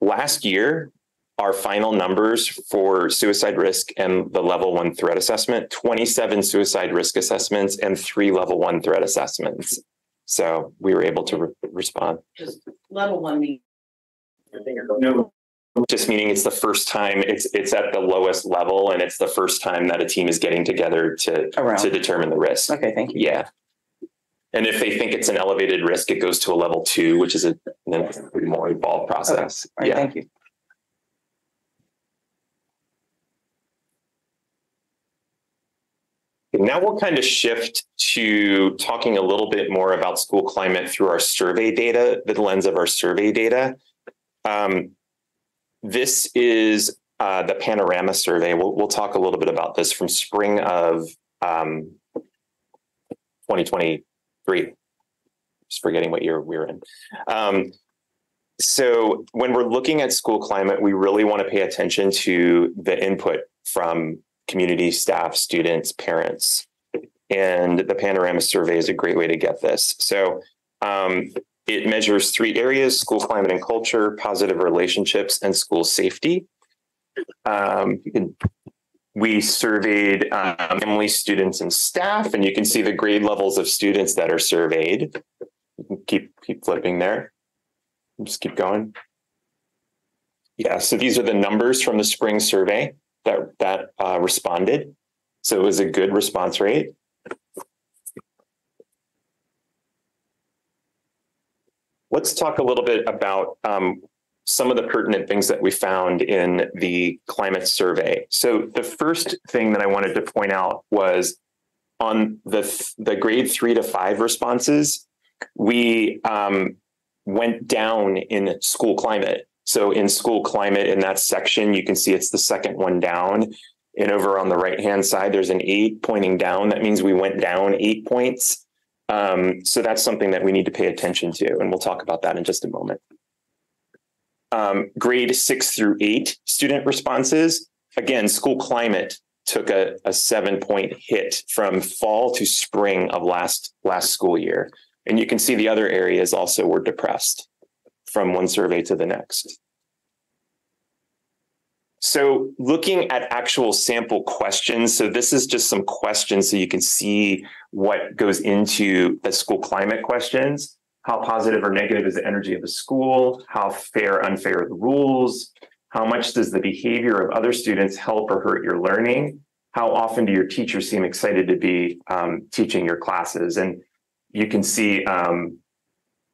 Last year, our final numbers for suicide risk and the level 1 threat assessment, 27 suicide risk assessments and 3 level 1 threat assessments. So we were able to respond. Just level 1 means. No, just meaning it's the first time it's at the lowest level, and it's the first time that a team is getting together to determine the risk. Okay, thank you. Yeah. And if they think it's an elevated risk, it goes to a level 2, which is a more involved process. Okay. All right, thank you. Now we'll kind of shift to talking a little bit more about school climate through our survey data, the lens of our survey data. This is the Panorama survey. We'll talk a little bit about this from spring of 2023. Just forgetting what year we were in. So when we're looking at school climate, we really want to pay attention to the input from community, staff, students, parents. And the Panorama survey is a great way to get this. So it measures 3 areas: school climate and culture, positive relationships, and school safety. We surveyed family, students, and staff, and you can see the grade levels of students that are surveyed. Keep flipping there. Just keep going. Yeah, so these are the numbers from the spring survey that responded. So it was a good response rate. let's talk a little bit about some of the pertinent things that we found in the climate survey. So the first thing that I wanted to point out was on the grade 3 to 5 responses, we went down in school climate. So in school climate, in that section, you can see it's the second one down. And over on the right-hand side, there's an 8 pointing down. That means we went down 8 points. So that's something that we need to pay attention to, and we'll talk about that in just a moment. Grade 6 through 8 student responses. Again, school climate took a 7-point hit from fall to spring of last school year. And you can see the other areas also were depressed from one survey to the next. So looking at actual sample questions, so this is just some questions so you can see what goes into the school climate questions. How positive or negative is the energy of the school? How fair, unfair are the rules? How much does the behavior of other students help or hurt your learning? How often do your teachers seem excited to be teaching your classes? And you can see,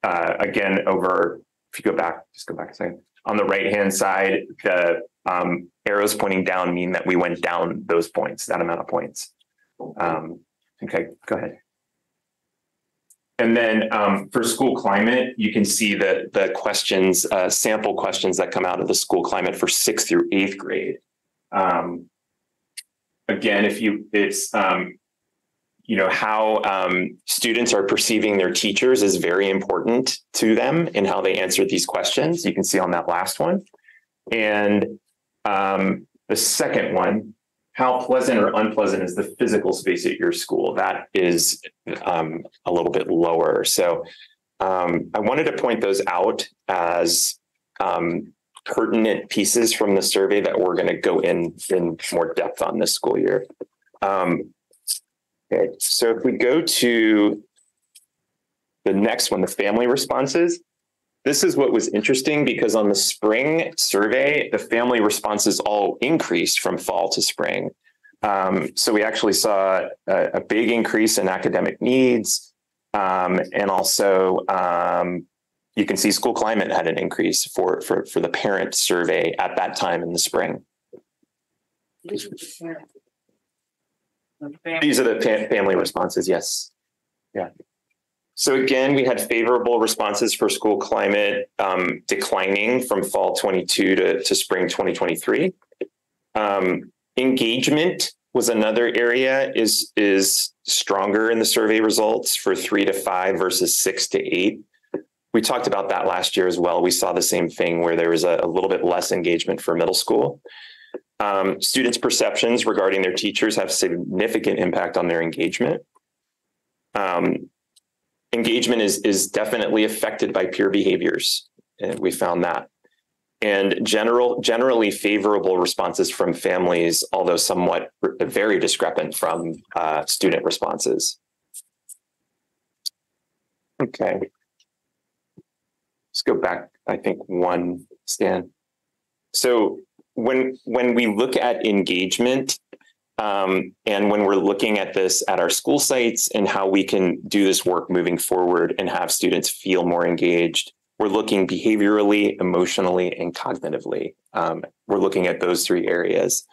again, over, if you go back, just go back a second. On the right-hand side, the arrows pointing down mean that we went down those points, that amount of points. Okay, go ahead. And then for school climate, you can see that the questions, sample questions that come out of the school climate for 6th through 8th grade. Again, how students are perceiving their teachers is very important to them in how they answer these questions. You can see on that last one. And the second one, how pleasant or unpleasant is the physical space at your school? That is a little bit lower. So I wanted to point those out as pertinent pieces from the survey that we're going to go in more depth on this school year. Okay, so if we go to the next one, the family responses, this is what was interesting because on the spring survey, the family responses all increased from fall to spring. So we actually saw a big increase in academic needs. And also you can see school climate had an increase for the parent survey at that time in the spring. These are the family responses, yes. Yeah. So again, we had favorable responses for school climate declining from fall 22 to spring 2023. Engagement was another area is stronger in the survey results for 3 to 5 versus 6 to 8. We talked about that last year as well. We saw the same thing where there was a little bit less engagement for middle school. Students' perceptions regarding their teachers have significant impact on their engagement. Engagement is definitely affected by peer behaviors. And we found that. And generally favorable responses from families, although somewhat very discrepant from student responses. Okay. Let's go back, I think, one, Stan. So when we look at engagement, and when we're looking at this at our school sites and how we can do this work moving forward and have students feel more engaged, we're looking behaviorally, emotionally, and cognitively. We're looking at those 3 areas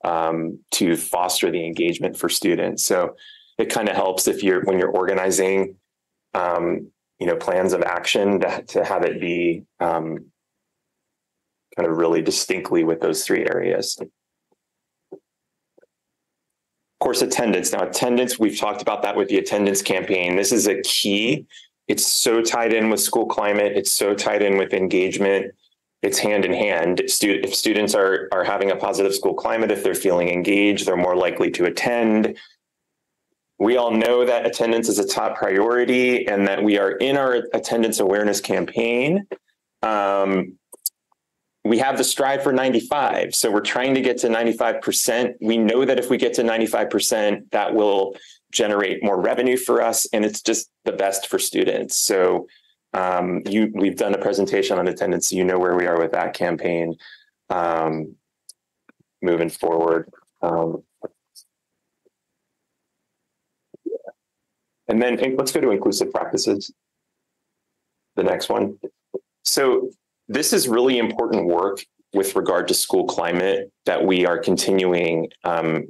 to foster the engagement for students. So it kind of helps if when you're organizing, plans of action to have it be kind of really distinctly with those 3 areas. Of course, attendance. Now, attendance, we've talked about that with the attendance campaign. This is a key. It's so tied in with school climate. It's so tied in with engagement. It's hand in hand. If students are having a positive school climate, if they're feeling engaged, they're more likely to attend. We all know that attendance is a top priority and that we are in our attendance awareness campaign. We have the strive for 95. So we're trying to get to 95%. We know that if we get to 95%, that will generate more revenue for us. And it's just the best for students. So we've done a presentation on attendance. So you know where we are with that campaign moving forward. And then let's go to inclusive practices. the next one. So this is really important work with regard to school climate that we are continuing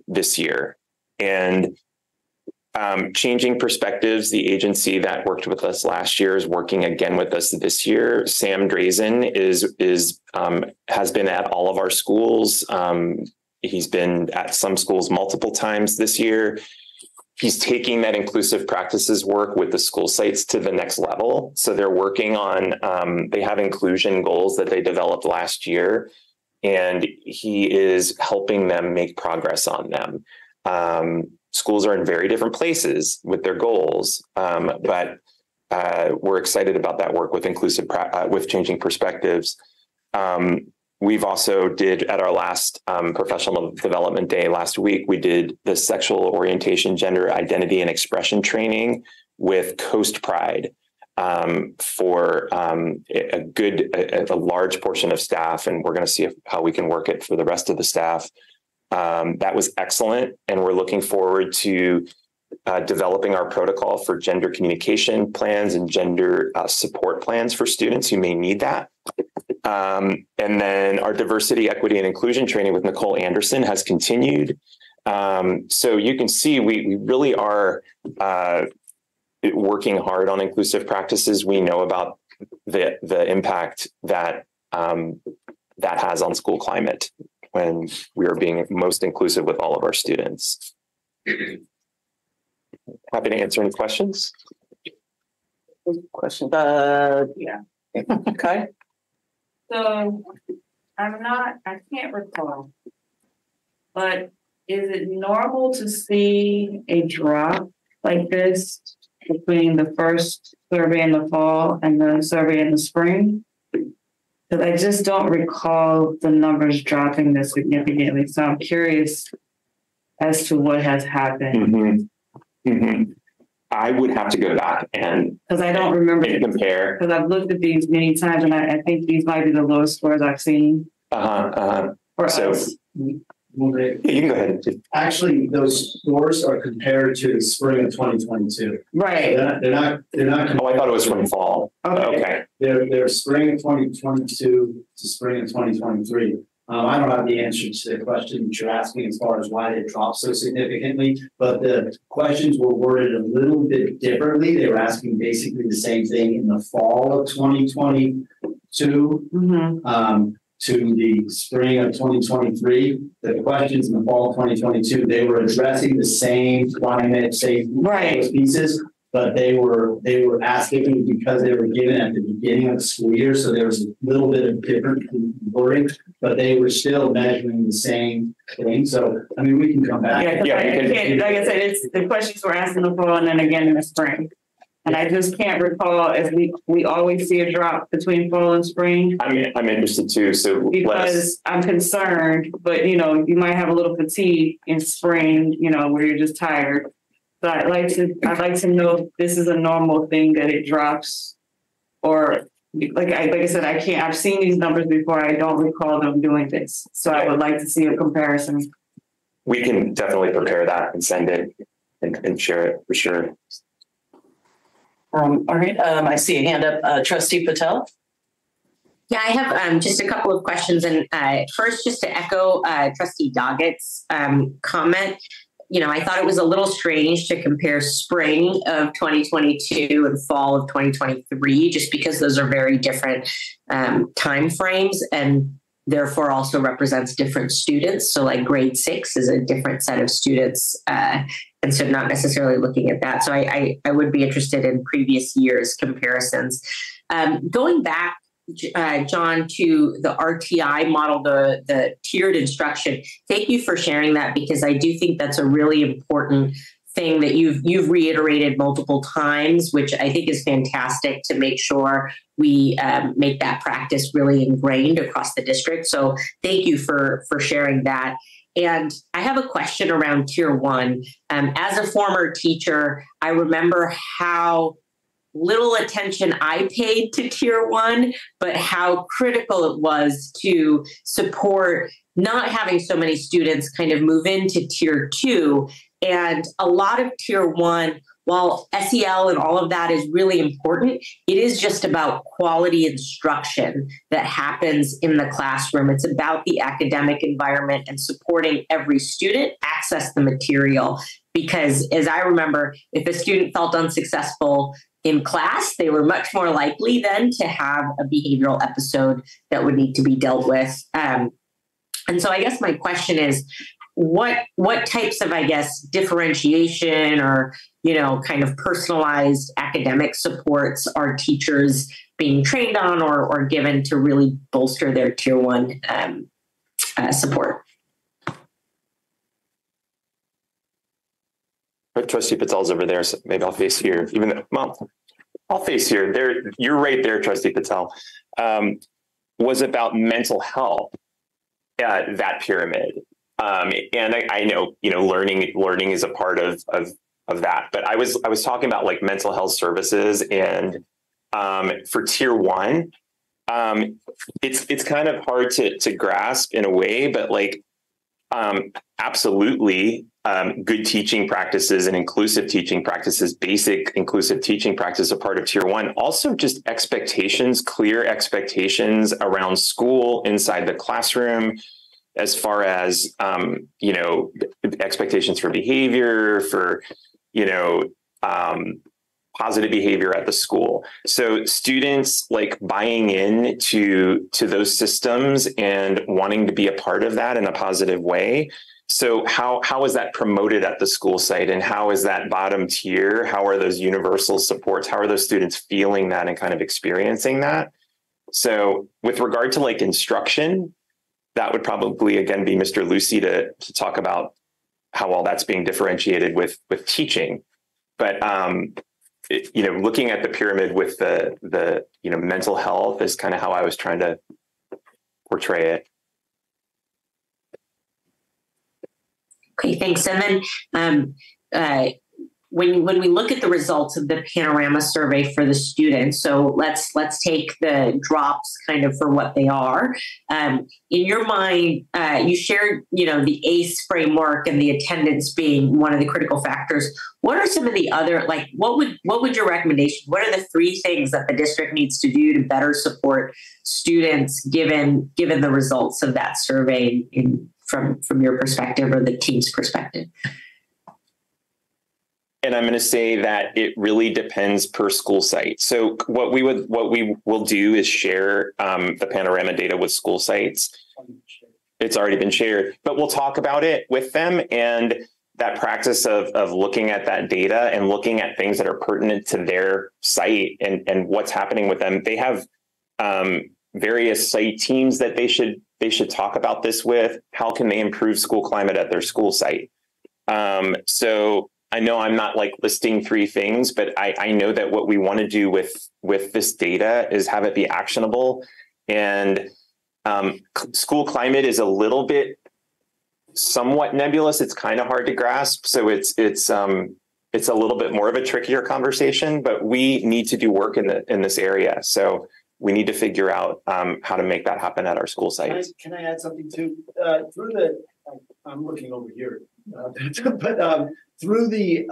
this year. And Changing Perspectives, the agency that worked with us last year, is working again with us this year. Sam Drazen has been at all of our schools. He's been at some schools multiple times this year. He's taking that inclusive practices work with the school sites to the next level. So they're working on, they have inclusion goals that they developed last year, and he is helping them make progress on them. Schools are in very different places with their goals, but we're excited about that work with with Changing Perspectives. We've also did at our last professional development day last week, we did the sexual orientation, gender identity, and expression training with Coast Pride for a large portion of staff, and we're going to see how we can work it for the rest of the staff. That was excellent, and we're looking forward to developing our protocol for gender communication plans and gender support plans for students who may need that. And then our diversity, equity, and inclusion training with Nicole Anderson has continued. So you can see we really are working hard on inclusive practices. We know about the impact that that has on school climate when we are being most inclusive with all of our students. Happy to answer any questions. Questions? Yeah. Okay. So I can't recall, but is it normal to see a drop like this between the first survey in the fall and the survey in the spring? Because I just don't recall the numbers dropping this significantly. So I'm curious as to what has happened. Mm-hmm. Mm-hmm. I would have to go back and because I don't remember and compare. Because I've looked at these many times, and I think these might be the lowest scores I've seen. So you can go ahead. Actually, those scores are compared to the spring of 2022. Right. They're not. Oh, I thought it was from fall. Okay. They're spring of 2022 to spring of 2023. I don't have the answer to the question that you're asking as far as why they dropped so significantly, but the questions were worded a little bit differently. They were asking basically the same thing in the fall of 2022 to the spring of 2023. The questions in the fall of 2022, they were addressing the same climate, safety pieces, but they were asking because they were given at the beginning of the school year, so there was a little bit of different wording, but they were still measuring the same thing. So, I mean, we can come back. Like I said, it's the questions were asked in the fall and then again in the spring. And I just can't recall if we always see a drop between fall and spring. I'm interested too. So because I'm concerned, but you might have a little fatigue in spring, where you're just tired. So I'd like to know if this is a normal thing that it drops, or like I said, I've seen these numbers before. I don't recall them doing this. So I would like to see a comparison. We can definitely prepare that and send it and share it for sure. All right. I see a hand up, Trustee Patel. Yeah, I have just a couple of questions. And first, just to echo Trustee Doggett's comment, I thought it was a little strange to compare spring of 2022 and fall of 2023, just because those are very different time frames and therefore also represents different students. So like grade 6 is a different set of students. And so not necessarily looking at that. So I would be interested in previous years comparisons. Going back, John, to the RTI model, the tiered instruction. Thank you for sharing that, because I do think that's a really important thing that you've reiterated multiple times, which I think is fantastic to make sure we make that practice really ingrained across the district. So thank you for sharing that. And I have a question around Tier 1. As a former teacher, I remember how little attention I paid to Tier 1, but how critical it was to support not having so many students kind of move into Tier 2. And a lot of Tier 1 while SEL and all of that is really important, it is just about quality instruction that happens in the classroom. It's about the academic environment and supporting every student access the material. Because as I remember, if a student felt unsuccessful in class, they were much more likely then to have a behavioral episode that would need to be dealt with. And so I guess my question is, what types of, I guess, differentiation or, kind of personalized academic supports are teachers being trained on or given to really bolster their tier 1 support? Trustee Patel's over there, so maybe I'll face here. I'll face here. There, you're right there, Trustee Patel. Was about mental health. That pyramid, and I know learning is a part of that. But I was talking about like mental health services, and for tier 1, it's kind of hard to grasp in a way, but like absolutely. Good teaching practices and inclusive teaching practices, basic inclusive teaching practice, a part of tier 1. Also just expectations, clear expectations around school inside the classroom, as far as, expectations for behavior, for, positive behavior at the school. So students like buying in to those systems and wanting to be a part of that in a positive way. So how is that promoted at the school site, and how is that bottom tier? How are those universal supports? How are those students feeling that and kind of experiencing that? So with regard to like instruction, that would probably again be Mr. Lucy to talk about how all that's being differentiated with teaching. But looking at the pyramid with the mental health is kind of how I was trying to portray it. Okay, thanks. And then when we look at the results of the panorama survey for the students, so let's take the drops kind of for what they are. In your mind, you shared the ACE framework and the attendance being one of the critical factors. What are some of the other, like what would your recommendation? What are the 3 things that the district needs to do to better support students given the results of that survey from your perspective or the team's perspective? And I'm going to say that it really depends per school site. So what we will do is share the panorama data with school sites. It's already been shared, but we'll talk about it with them, and that practice of looking at that data and looking at things that are pertinent to their site and what's happening with them. They have various site teams that they should talk about this with. How can they improve school climate at their school site? So I know I'm not like listing 3 things, but I know that what we want to do with this data is have it be actionable. And school climate is a little bit somewhat nebulous. It's kind of hard to grasp. So it's a little bit more of a trickier conversation, but we need to do work in this area. So we need to figure out how to make that happen at our school sites. Can I add something too? I'm looking over here, but through the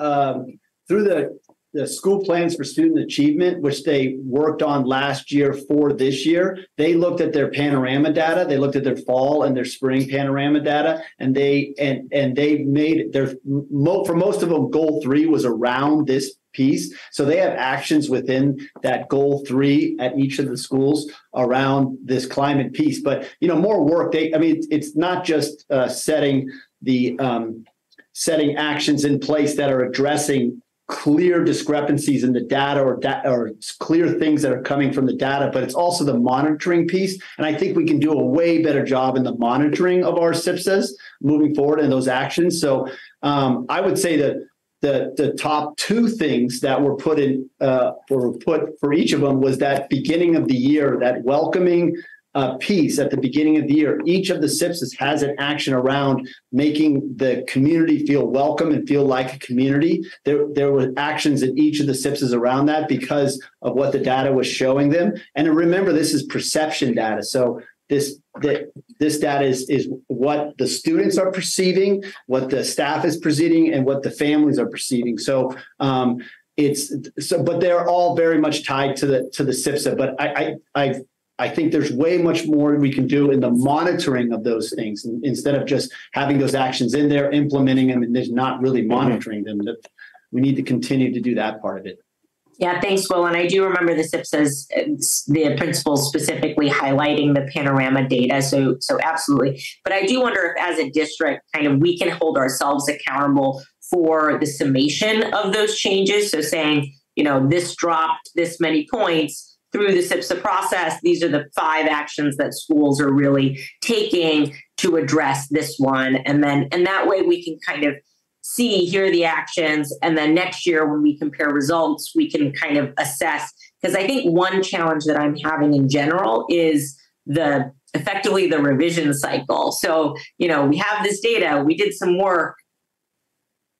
school plans for student achievement, which they worked on last year for this year, they looked at their panorama data. They looked at their fall and their spring panorama data, and they made for most of them, goal 3 was around this piece. So they have actions within that goal 3 at each of the schools around this climate piece. But more work. It's not just setting actions in place that are addressing clear discrepancies in the data or clear things that are coming from the data, but it's also the monitoring piece. And I think we can do a way better job in the monitoring of our SIPSAs moving forward in those actions. So I would say that the top 2 things that were put for each of them was that beginning of the year, that welcoming piece at the beginning of the year. Each of the SIPSs has an action around making the community feel welcome and feel like a community. There were actions in each of the SIPSs around that because of what the data was showing them. And remember, this is perception data. So this data is what the students are perceiving, what the staff is perceiving, and what the families are perceiving. So but they're all very much tied to the SIPSA. But I think there's way much more we can do in the monitoring of those things instead of just having those actions in there, implementing them, and there's not really monitoring them. We need to continue to do that part of it. Yeah, thanks, Will. And I do remember the SIPSAs, the principals specifically highlighting the panorama data. So absolutely. But I do wonder if as a district, kind of we can hold ourselves accountable for the summation of those changes. So saying, this dropped this many points through the SIPSA process. These are the 5 actions that schools are really taking to address this one. And that way we can kind of see, here are the actions. And then next year, when we compare results, we can kind of assess. Because I think one challenge that I'm having in general is effectively the revision cycle. So, we have this data, we did some work,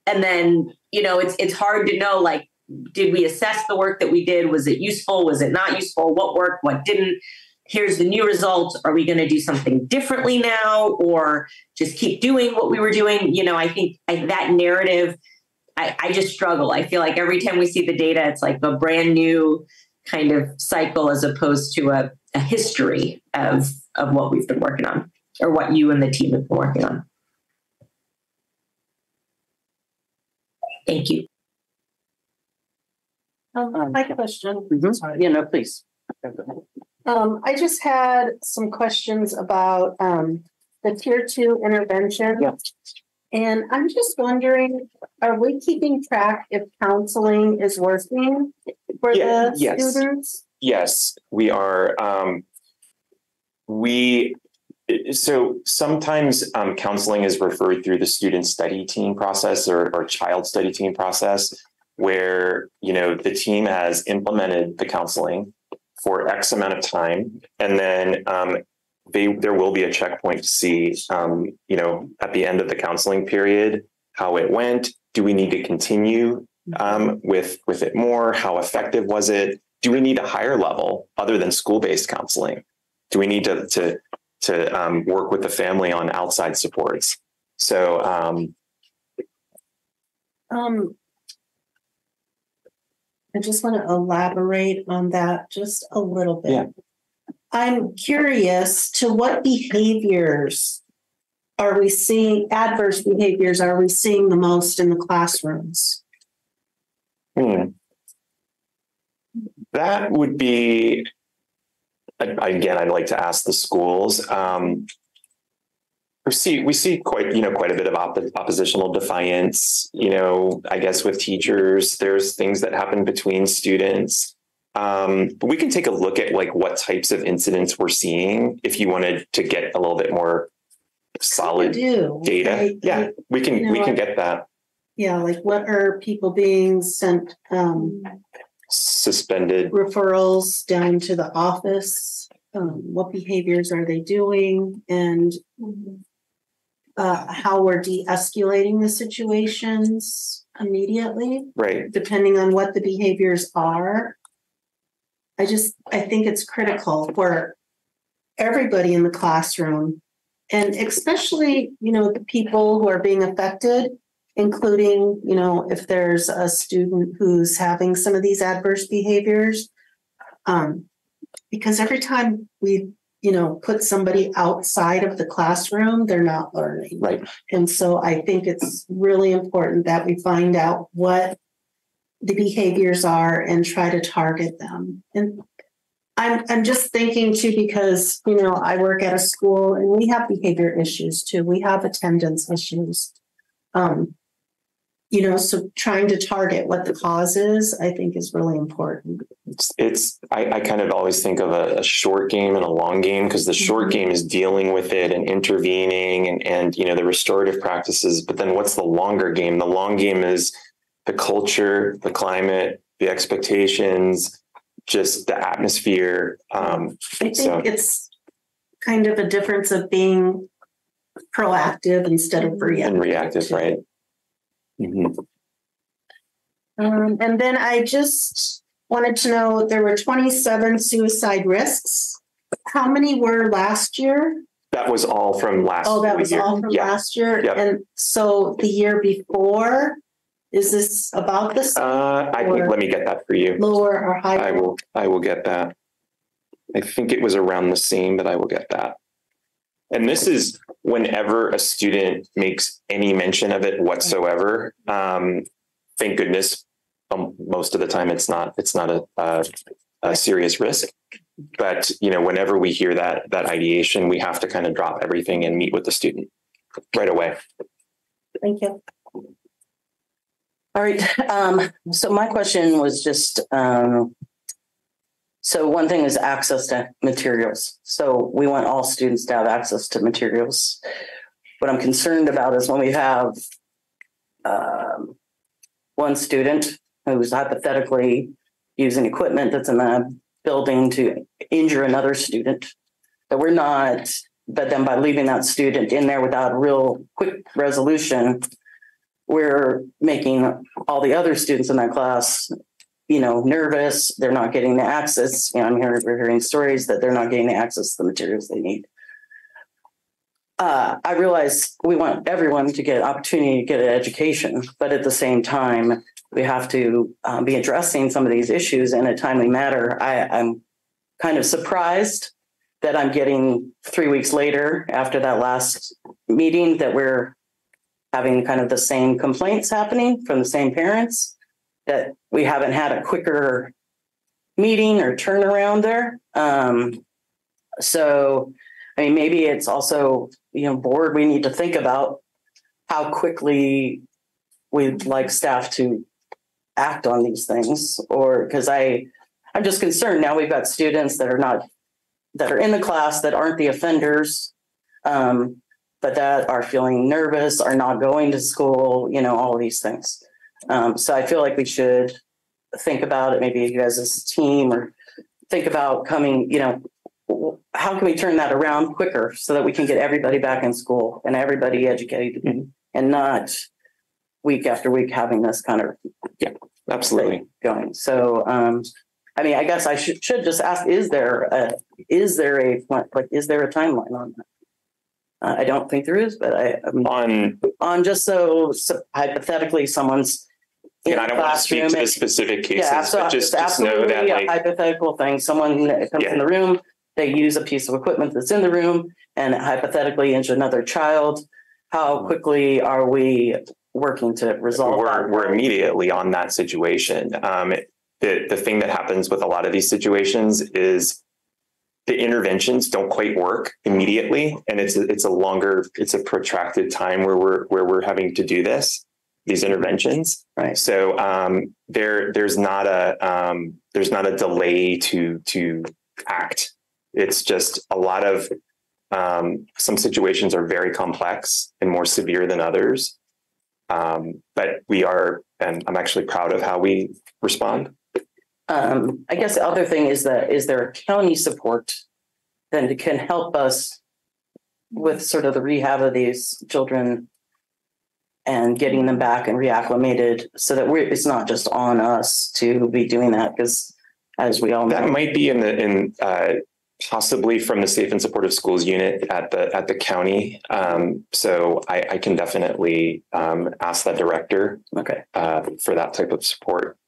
and then, it's hard to know, like, did we assess the work that we did? Was it useful? Was it not useful? What worked? What didn't? Here's the new results. Are we going to do something differently now, or just keep doing what we were doing? I think that narrative, I just struggle. I feel like every time we see the data, it's like a brand new kind of cycle as opposed to a history of what we've been working on, or what you and the team have been working on. Thank you. My question. Mm-hmm. Please. I just had some questions about the Tier 2 intervention. Yep. And I'm just wondering, are we keeping track if counseling is working for the students? Yes, we are. So sometimes counseling is referred through the student study team process or child study team process, where the team has implemented the counseling for X amount of time, and then there will be a checkpoint to see at the end of the counseling period how it went. Do we need to continue with it more? How effective was it? Do we need a higher level other than school-based counseling? Do we need to work with the family on outside supports? So I just want to elaborate on that just a little bit. Yeah. I'm curious, to what behaviors are we seeing, adverse behaviors are we seeing the most in the classrooms? That would be, again, I'd like to ask the schools. We see quite a bit of oppositional defiance, I guess with teachers. There's things that happen between students. But we can take a look at like what types of incidents we're seeing if you wanted to get a little bit more solid data. We can get that. Yeah, like what are people being sent suspended referrals down to the office? What behaviors are they doing? And how we're de-escalating the situations immediately, right? Depending on what the behaviors are. I think it's critical for everybody in the classroom, and especially, the people who are being affected, including, if there's a student who's having some of these adverse behaviors, because every time we put somebody outside of the classroom, they're not learning. Right. And so I think it's really important that we find out what the behaviors are and try to target them. And I'm just thinking too, because, I work at a school and we have behavior issues too. We have attendance issues. So trying to target what the cause is, I think is really important. I kind of always think of a short game and a long game, because the short game is dealing with it and intervening and the restorative practices. But then what's the longer game? The long game is the culture, the climate, the expectations, just the atmosphere. I think it's kind of a difference of being proactive instead of reactive. Right? Mm-hmm. And then I just wanted to know, there were 27 suicide risks how many were last year? That was all from last. Oh, that was year. all from Yeah. last year? Yep. And so the year before, is this about the same? Let me get that for you. Lower or higher? I will get that. I think it was around the same, but I will get that. And this is whenever a student makes any mention of it whatsoever. Thank goodness, most of the time it's not a serious risk. But whenever we hear that ideation, we have to kind of drop everything and meet with the student right away. Thank you. All right. So my question was just, so one thing is access to materials. So we want all students to have access to materials. What I'm concerned about is when we have one student who's hypothetically using equipment that's in the building to injure another student, that we're not, but then by leaving that student in there without a real quick resolution, we're making all the other students in that class, nervous. They're not getting the access. We're hearing stories that they're not getting the access to the materials they need. I realize we want everyone to get an opportunity to get an education, but at the same time, we have to be addressing some of these issues in a timely manner. I'm kind of surprised that I'm getting 3 weeks later after that last meeting that we're having kind of the same complaints happening from the same parents, that we haven't had a quicker meeting or turnaround there. So, maybe it's also, board, we need to think about how quickly we'd like staff to act on these things, or because I'm just concerned now we've got students that are in the class that aren't the offenders, but that are feeling nervous, are not going to school, all of these things. So I feel like we should think about it, maybe you guys as a team, or think about coming, how can we turn that around quicker so that we can get everybody back in school and everybody educated, and not week after week having this kind of absolutely going. So I guess I should just ask, is there a timeline on that? I don't think there is, but on just so hypothetically someone's and I don't want to speak to the specific cases, but just know that a hypothetical thing, someone comes in the room, they use a piece of equipment that's in the room and hypothetically injure another child. How quickly are we working to resolve that? We're immediately on that situation. The thing that happens with a lot of these situations is the interventions don't quite work immediately, and it's a protracted time where we're having to do these interventions. Right. So there's not a delay to act. It's just a lot of some situations are very complex and more severe than others. But we are, and I'm actually proud of how we respond. I guess the other thing is there a county support that can help us with sort of the rehab of these children and getting them back and reacclimated, so that it's not just on us to be doing that, because as we all know, that might be in possibly from the Safe and Supportive Schools unit at the county. So I can definitely ask that director for that type of support.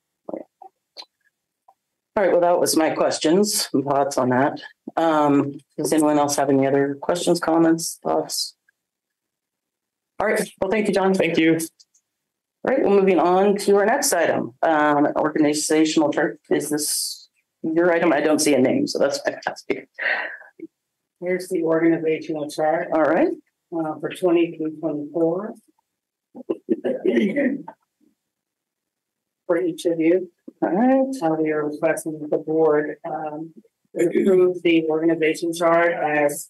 All right, well, that was my questions and thoughts on that. Does anyone else have any other questions, comments, thoughts? All right, well, thank you, John. Thank you. All right, well, moving on to our next item. Organizational chart. Is this your item? I don't see a name, so that's fantastic. Here's the organizational chart. All right. For 23-24. For each of you. All right. How we are requesting that the board approve the organization chart as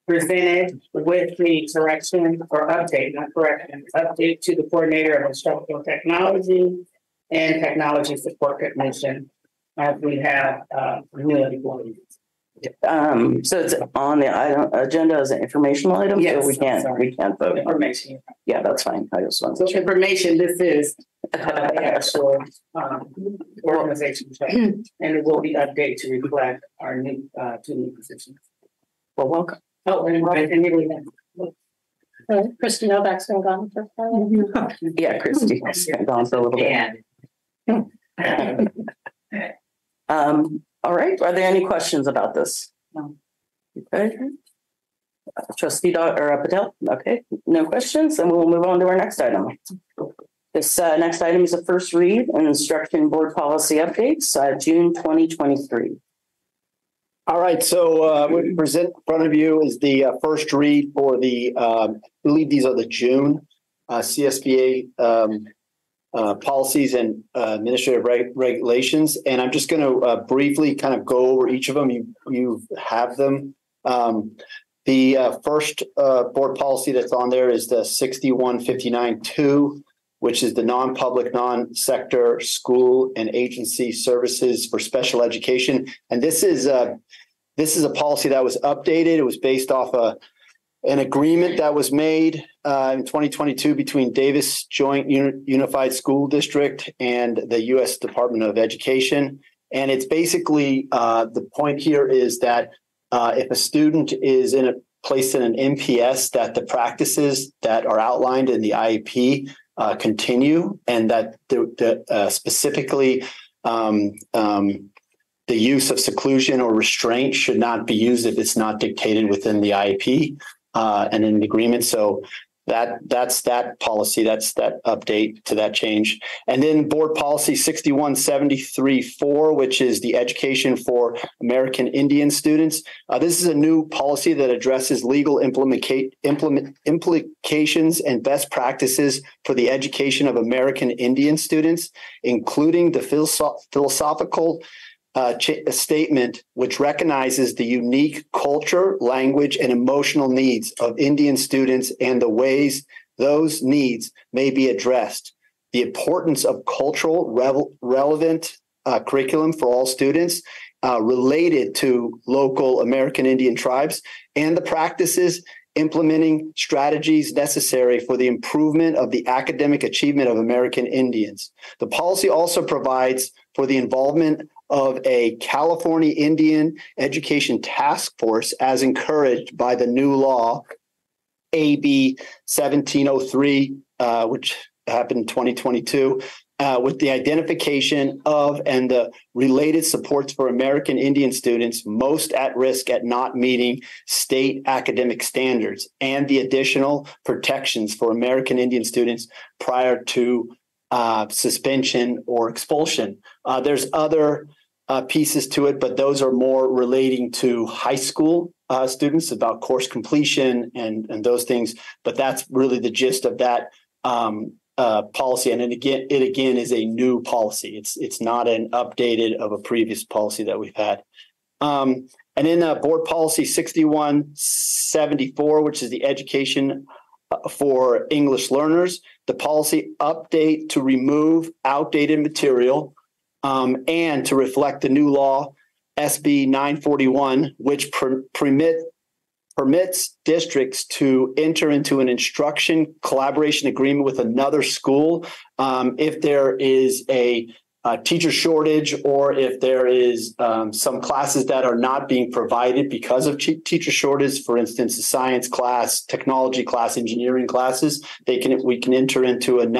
presented with the correction or update, not correction, update to the coordinator of instructional technology and technology support commission, as we have new employees. So it's on the item, agenda as an informational item, Yes, so we can't vote. Information. Yeah, that's fine. I just want So to check. information, this is the actual organization chart, and it will be updated to reflect our new two new positions. Well, welcome. Oh, and Christy Novak's been gone for a while. Yeah, Christy has gone for a little bit. All right, are there any questions about this? No. Okay. Trustee Patel, okay, no questions, then we'll move on to our next item. This next item is a first read and instruction board policy updates, June 2023. All right, so what we present in front of you is the first read for the, I believe these are the June CSBA policies and administrative regulations. And I'm just going to briefly kind of go over each of them. You have them. The first board policy that's on there is the 6159-2, which is the non-public, non-sector school and agency services for special education. And this is a policy that was updated. It was based off an agreement that was made in 2022 between Davis Joint Unified School District and the U.S. Department of Education. And it's basically, the point here is that if a student is placed in an MPS, that the practices that are outlined in the IEP continue, and that specifically the use of seclusion or restraint should not be used if it's not dictated within the IEP and in the agreement. So that's that policy, that's that update to that change. And then board policy 6173-4, which is the education for American Indian students. This is a new policy that addresses legal implications and best practices for the education of American Indian students, including the philosophical statement, which recognizes the unique culture, language, and emotional needs of Indian students and the ways those needs may be addressed. The importance of cultural relevant curriculum for all students related to local American Indian tribes, and the practices implementing strategies necessary for the improvement of the academic achievement of American Indians. The policy also provides for the involvement of a California Indian Education Task Force as encouraged by the new law, AB 1703, which happened in 2022, with the identification of and the related supports for American Indian students most at risk at not meeting state academic standards, and the additional protections for American Indian students prior to suspension or expulsion. There's other pieces to it, but those are more relating to high school students, about course completion and those things. But that's really the gist of that policy. And it again is a new policy. It's not an updated of a previous policy that we've had. And then board policy 6174, which is the education for English learners, the policy update to remove outdated material and to reflect the new law, SB 941, which permits districts to enter into an instruction collaboration agreement with another school if there is a teacher shortage, or if there is some classes that are not being provided because of teacher shortage, for instance, a science class, technology class, engineering classes. We can enter into an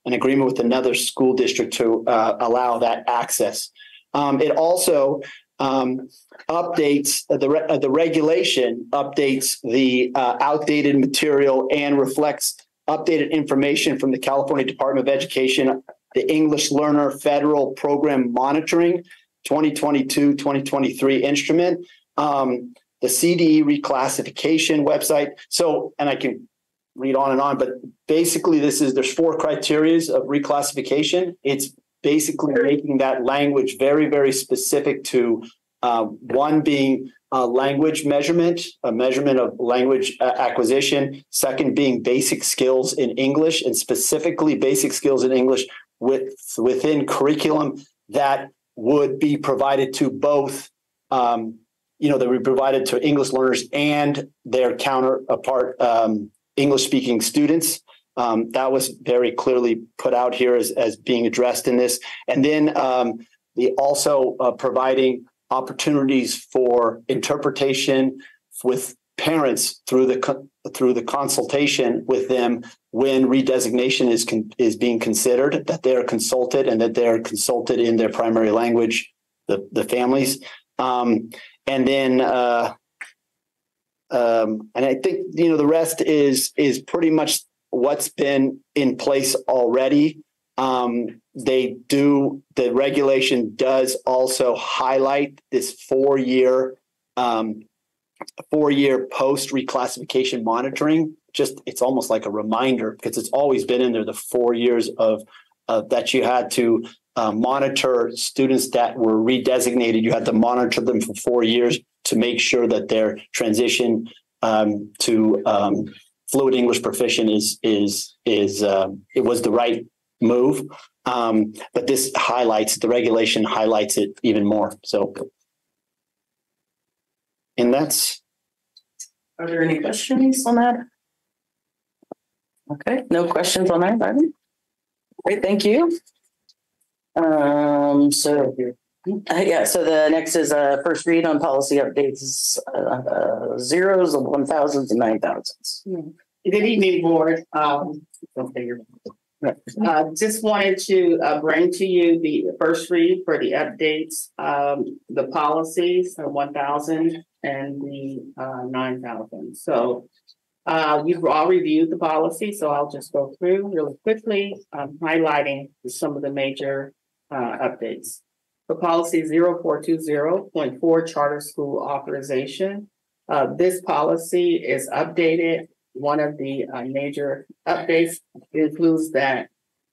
agreement with another school district to allow that access. It also updates the regulation, updates the outdated material and reflects updated information from the California Department of Education, the English Learner Federal Program Monitoring 2022-2023 instrument, the CDE reclassification website. So, and I can read on and on, but basically there's 4 criteria of reclassification. It's basically making that language very, very specific to one being language measurement, a measurement of language acquisition. Second being basic skills in English, and specifically basic skills in English within curriculum that would be provided to both that we provided to English learners and their counterpart English speaking students. That was very clearly put out here as being addressed in this. And then also providing opportunities for interpretation with parents through the consultation with them when redesignation is being considered, that they're consulted and that they're consulted in their primary language, the families. And I think, the rest is pretty much what's been in place already. The regulation does also highlight this 4-year post reclassification monitoring. It's almost like a reminder, because it's always been in there, the 4 years of that you had to monitor students that were redesignated. You had to monitor them for 4 years to make sure that their transition to fluent English proficient it was the right move. But this the regulation highlights it even more. So, and that's. Are there any questions on that? Okay, no questions on that, Ivan. Great, thank you. So the next is first read on policy updates, zeros of 1,000s and 9,000s. Good evening, board. Just wanted to bring to you the first read for the updates, the policies, 1,000 and the 9,000. So you've all reviewed the policy, so I'll just go through really quickly, highlighting some of the major updates. For policy 0420.4 charter school authorization, this policy is updated. One of the major updates includes that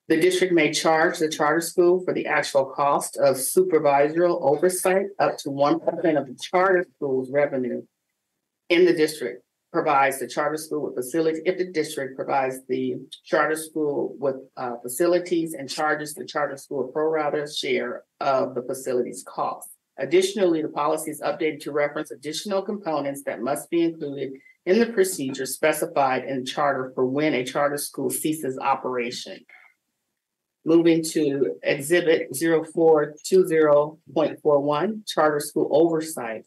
the district may charge the charter school for the actual cost of supervisory oversight up to 1% of the charter school's revenue in the district. Provides the charter school with facilities, if the district provides the charter school with facilities and charges the charter school a pro rata share of the facilities cost. Additionally, the policy is updated to reference additional components that must be included in the procedure specified in the charter for when a charter school ceases operation. Moving to Exhibit 0420.41, charter school oversight.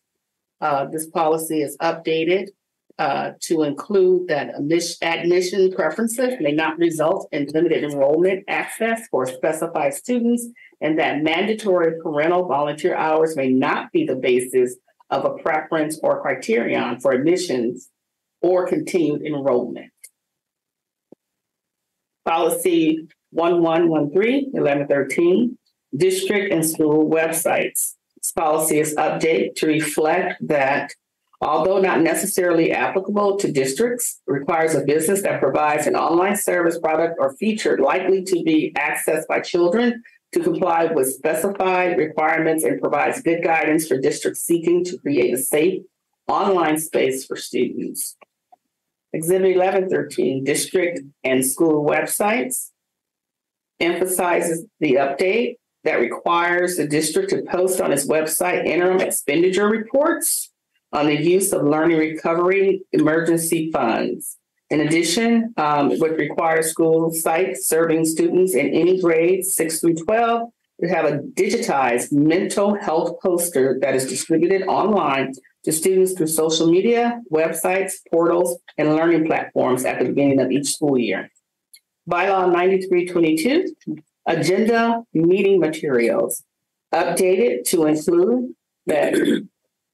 This policy is updated to include that admission preferences may not result in limited enrollment access for specified students, and that mandatory parental volunteer hours may not be the basis of a preference or criterion for admissions or continued enrollment. Policy 1113, district and school websites. This policy is updated to reflect that although not necessarily applicable to districts, requires a business that provides an online service, product, or feature likely to be accessed by children to comply with specified requirements and provides good guidance for districts seeking to create a safe online space for students. Exhibit 1113, district and school websites, emphasizes the update that requires the district to post on its website interim expenditure reports on the use of learning recovery emergency funds. In addition, it would require school sites serving students in any grades 6 through 12 to have a digitized mental health poster that is distributed online to students through social media, websites, portals, and learning platforms at the beginning of each school year. Bylaw 9322, agenda meeting materials, updated to include that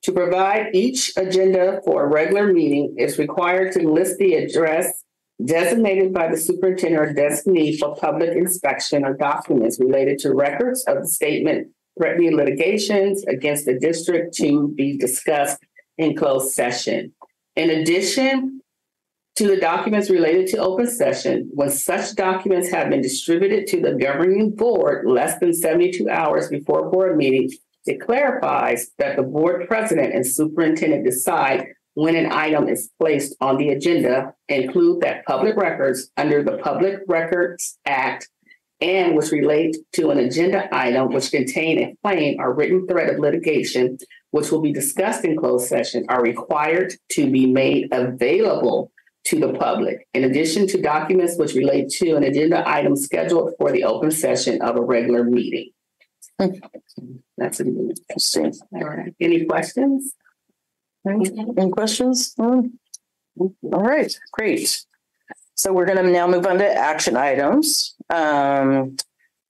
to provide each agenda for a regular meeting is required to list the address designated by the superintendent or designee for public inspection or documents related to records of the statement threatening litigations against the district to be discussed in closed session. In addition to the documents related to open session, when such documents have been distributed to the governing board less than 72 hours before board meeting, it clarifies that the board president and superintendent decide when an item is placed on the agenda, include that public records under the Public Records Act and which relate to an agenda item which contain a claim or written threat of litigation which will be discussed in closed session, are required to be made available to the public, in addition to documents which relate to an agenda item scheduled for the open session of a regular meeting. That's interesting. All right. Any questions? Any questions? All right, great. So we're going to now move on to action items.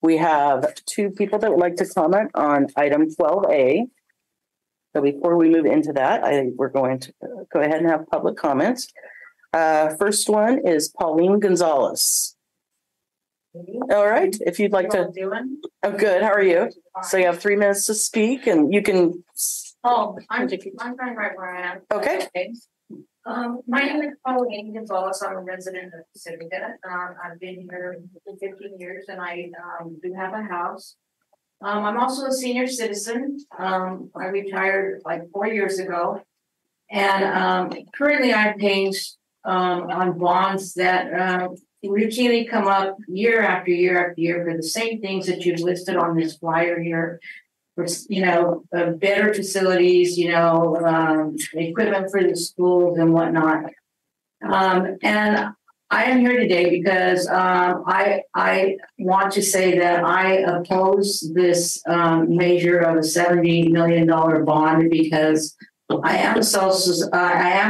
We have two people that would like to comment on item 12A. So before we move into that, we're going to go ahead and have public comments. First one is Pauline Gonzalez. All right, if you'd like to. Oh, good. How are you? So you have 3 minutes to speak, and you can. Oh, I'm going right where I am. Okay. My name is Pauline Gonzalez. I'm a resident of Pacifica. I've been here for 15 years, and I do have a house. I'm also a senior citizen. I retired like 4 years ago, and currently I'm paying on bonds that routinely come up year after year after year for the same things that you've listed on this flyer here. For, better facilities, equipment for the schools and whatnot. And I am here today because I want to say that I oppose this measure of a $70 million bond because I am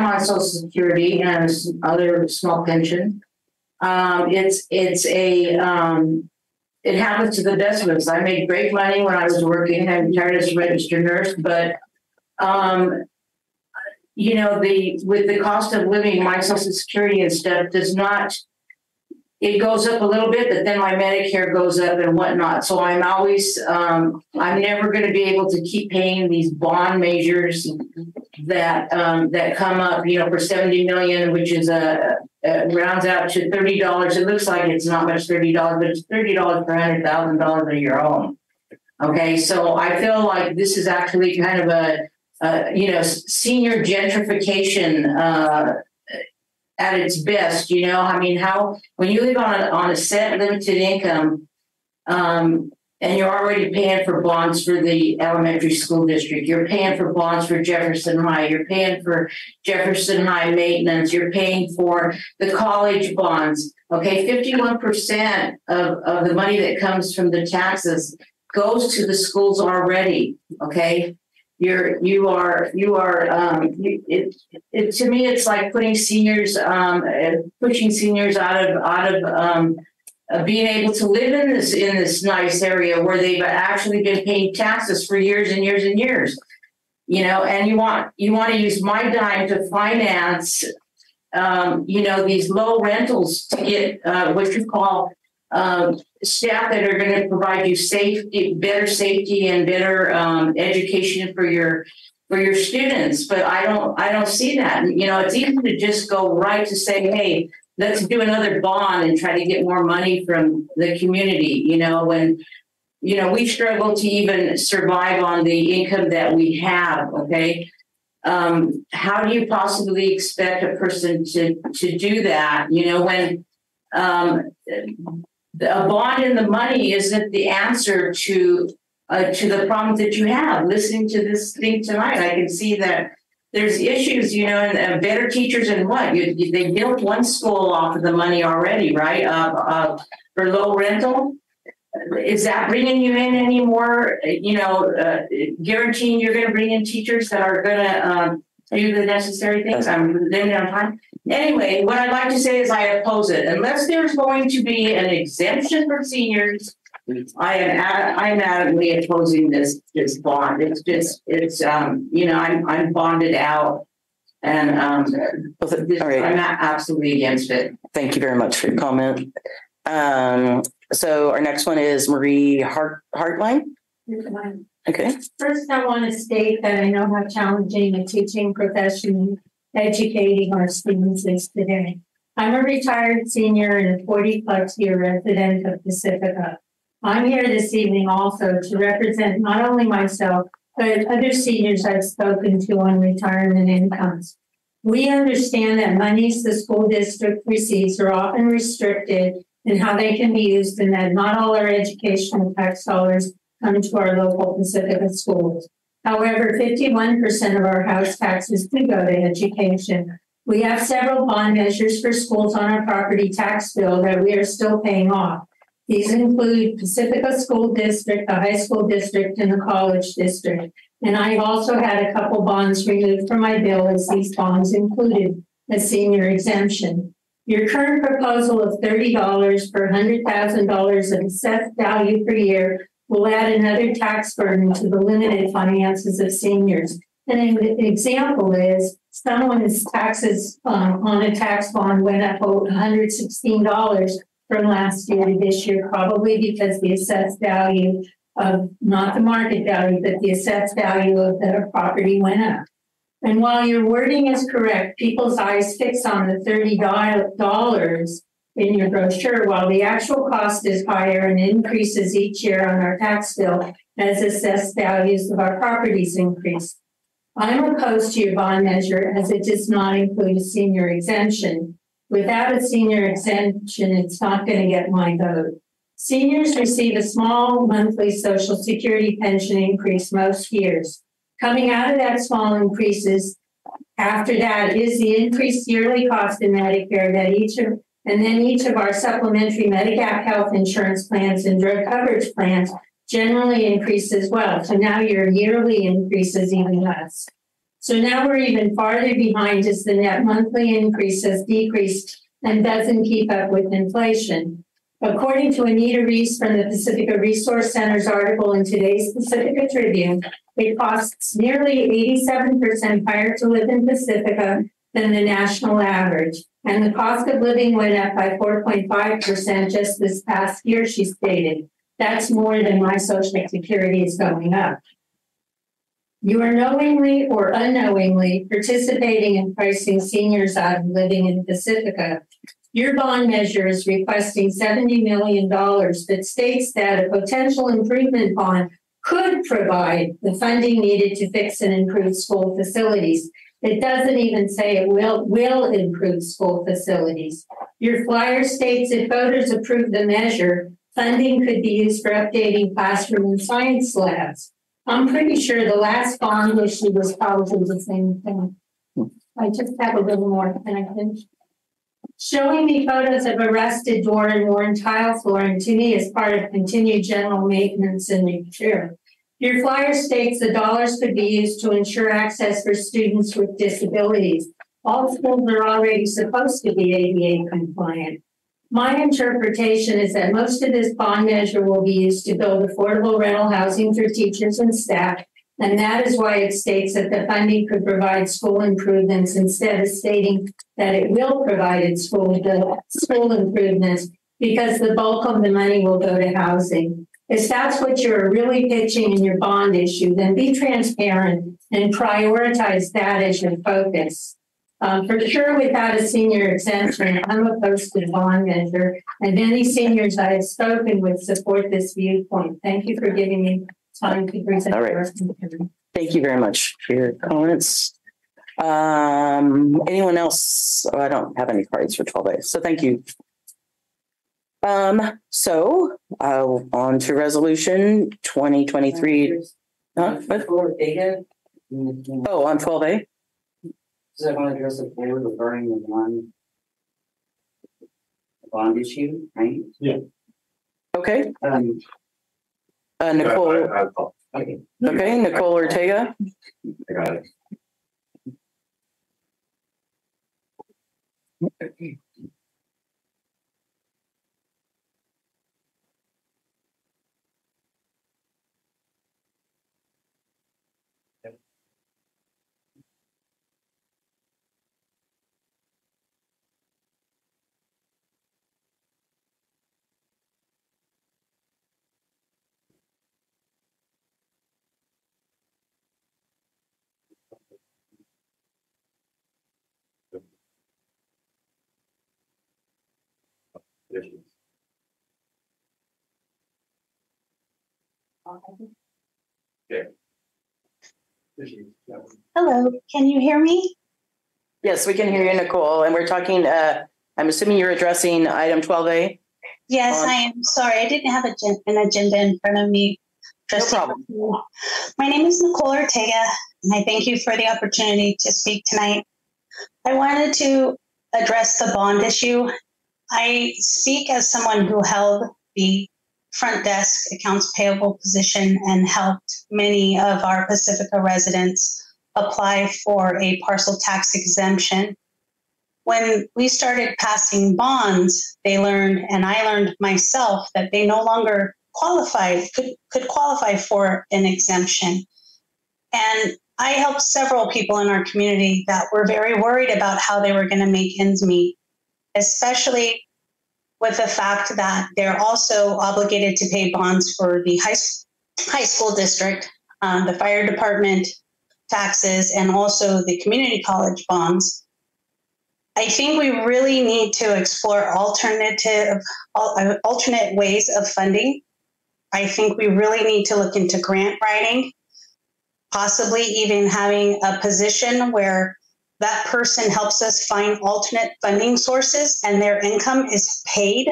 on Social Security and other small pension. It happens to the best of us. I made great money when I was working. I retired as a registered nurse, but with the cost of living, my Social Security and stuff does not. It goes up a little bit, but then my Medicare goes up and whatnot. So I'm always, I'm never going to be able to keep paying these bond measures that come up, for 70 million, which is rounds out to $30. It looks like it's not much $30, but it's $30 per $100,000 of your own. Okay, so I feel like this is actually kind of a senior gentrification at its best. When you live on a set limited income, and you're already paying for bonds for the elementary school district, you're paying for bonds for Jefferson High, you're paying for Jefferson High maintenance, you're paying for the college bonds. Okay, 51% of the money that comes from the taxes goes to the schools already. Okay. To me, it's like putting seniors, pushing seniors out of being able to live in this nice area where they've actually been paying taxes for years and years and years, and you want to use my dime to finance, these low rentals to get what you call staff that are going to provide you better safety and better education for your students. But I don't see that. It's easy to just go right to say, hey, let's do another bond and try to get more money from the community. When we struggle to even survive on the income that we have. Okay. How do you possibly expect a person to do that? When a bond in the money isn't the answer to the problems that you have. Listening to this thing tonight, I can see that there's issues, and better teachers and what they built one school off of the money already, right? For low rental. Is that bringing you in any more? Guaranteeing you're going to bring in teachers that are going to do the necessary things. I'm limited on time. Anyway, what I'd like to say is I oppose it. Unless there's going to be an exemption for seniors, I'm adamantly opposing this bond. I'm bonded out, and I'm absolutely against it. Thank you very much for your comment. So our next one is Marie Hartline. Okay. First, I want to state that I know how challenging the teaching profession, educating our students is today. I'm a retired senior and a 40-plus year resident of Pacifica. I'm here this evening also to represent not only myself, but other seniors I've spoken to on retirement incomes. We understand that monies the school district receives are often restricted in how they can be used, and that not all our educational tax dollars come to our local Pacifica schools. However, 51% of our house taxes do go to education. We have several bond measures for schools on our property tax bill that we are still paying off. These include Pacifica School District, the high school district, and the college district. And I've also had a couple bonds removed from my bill as these bonds included a senior exemption. Your current proposal of $30 per $100,000 of assessed value per year will add another tax burden to the limited finances of seniors. And an example is someone's taxes on a tax bond went up $116 from last year to this year, probably because the assessed value of, not the market value, but the assessed value of the property went up. And while your wording is correct, people's eyes fix on the $30 in your brochure, while the actual cost is higher and increases each year on our tax bill as assessed values of our properties increase. I'm opposed to your bond measure as it does not include a senior exemption. Without a senior exemption, it's not going to get my vote. Seniors receive a small monthly Social Security pension increase most years. Coming out of that small increases, after that is the increased yearly cost in Medicare that each of our supplementary Medigap health insurance plans and drug coverage plans generally increase as well. So now your yearly increase is even less. So now we're even farther behind as the net monthly increase has decreased and doesn't keep up with inflation. According to Anita Reese from the Pacifica Resource Center's article in today's Pacifica Tribune, it costs nearly 87% higher to live in Pacifica than the national average. And the cost of living went up by 4.5% just this past year, she stated. That's more than my Social Security is going up. You are knowingly or unknowingly participating in pricing seniors out of living in Pacifica. Your bond measure is requesting $70 million that states that a potential improvement bond could provide the funding needed to fix and improve school facilities. It doesn't even say it will improve school facilities. Your flyer states if voters approve the measure, funding could be used for updating classroom and science labs. I'm pretty sure the last bond issue was probably the same thing. I just have a little more. Can I finish? Showing me photos of a rusted door and worn tile flooring to me is part of continued general maintenance and repair. Your flyer states the dollars could be used to ensure access for students with disabilities. All schools are already supposed to be ADA compliant. My interpretation is that most of this bond measure will be used to build affordable rental housing for teachers and staff, and that is why it states that the funding could provide school improvements instead of stating that it will provide school improvements, because the bulk of the money will go to housing. If that's what you're really pitching in your bond issue, then be transparent and prioritize that as your focus. For sure, without a senior exemption, I'm opposed to the bond measure, and any seniors I have spoken with support this viewpoint. Thank you for giving me time to present. All right. Thank you very much for your comments. Anyone else? Oh, I don't have any cards for 12A, so thank you. So on to resolution 2023. Huh? Oh, on 12A. Does I want to address the board regarding the one bond issue, right? Yeah. Okay. Nicole. Okay. Okay, Nicole Ortega. I got it. Hello, can you hear me? Yes, we can hear you, Nicole. And we're talking, I'm assuming you're addressing item 12A? Yes, I am. Sorry, I didn't have an agenda in front of me. No problem. My name is Nicole Ortega, and I thank you for the opportunity to speak tonight. I wanted to address the bond issue. I speak as someone who held the front desk accounts payable position and helped many of our Pacifica residents apply for a parcel tax exemption. When we started passing bonds, they learned, and I learned myself, that they no longer could qualify for an exemption. And I helped several people in our community that were very worried about how they were going to make ends meet, especially with the fact that they're also obligated to pay bonds for the high school district, the fire department taxes, and also the community college bonds. I think we really need to explore alternate ways of funding. I think we really need to look into grant writing, possibly even having a position where that person helps us find alternate funding sources and their income is paid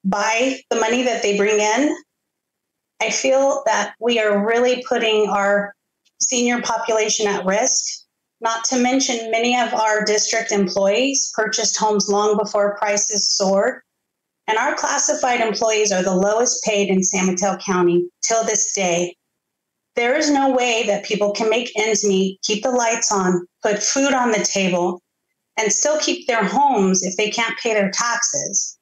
by the money that they bring in. I feel that we are really putting our senior population at risk. Not to mention, many of our district employees purchased homes long before prices soared. And our classified employees are the lowest paid in San Mateo County till this day. There is no way that people can make ends meet, keep the lights on, put food on the table, and still keep their homes if they can't pay their taxes.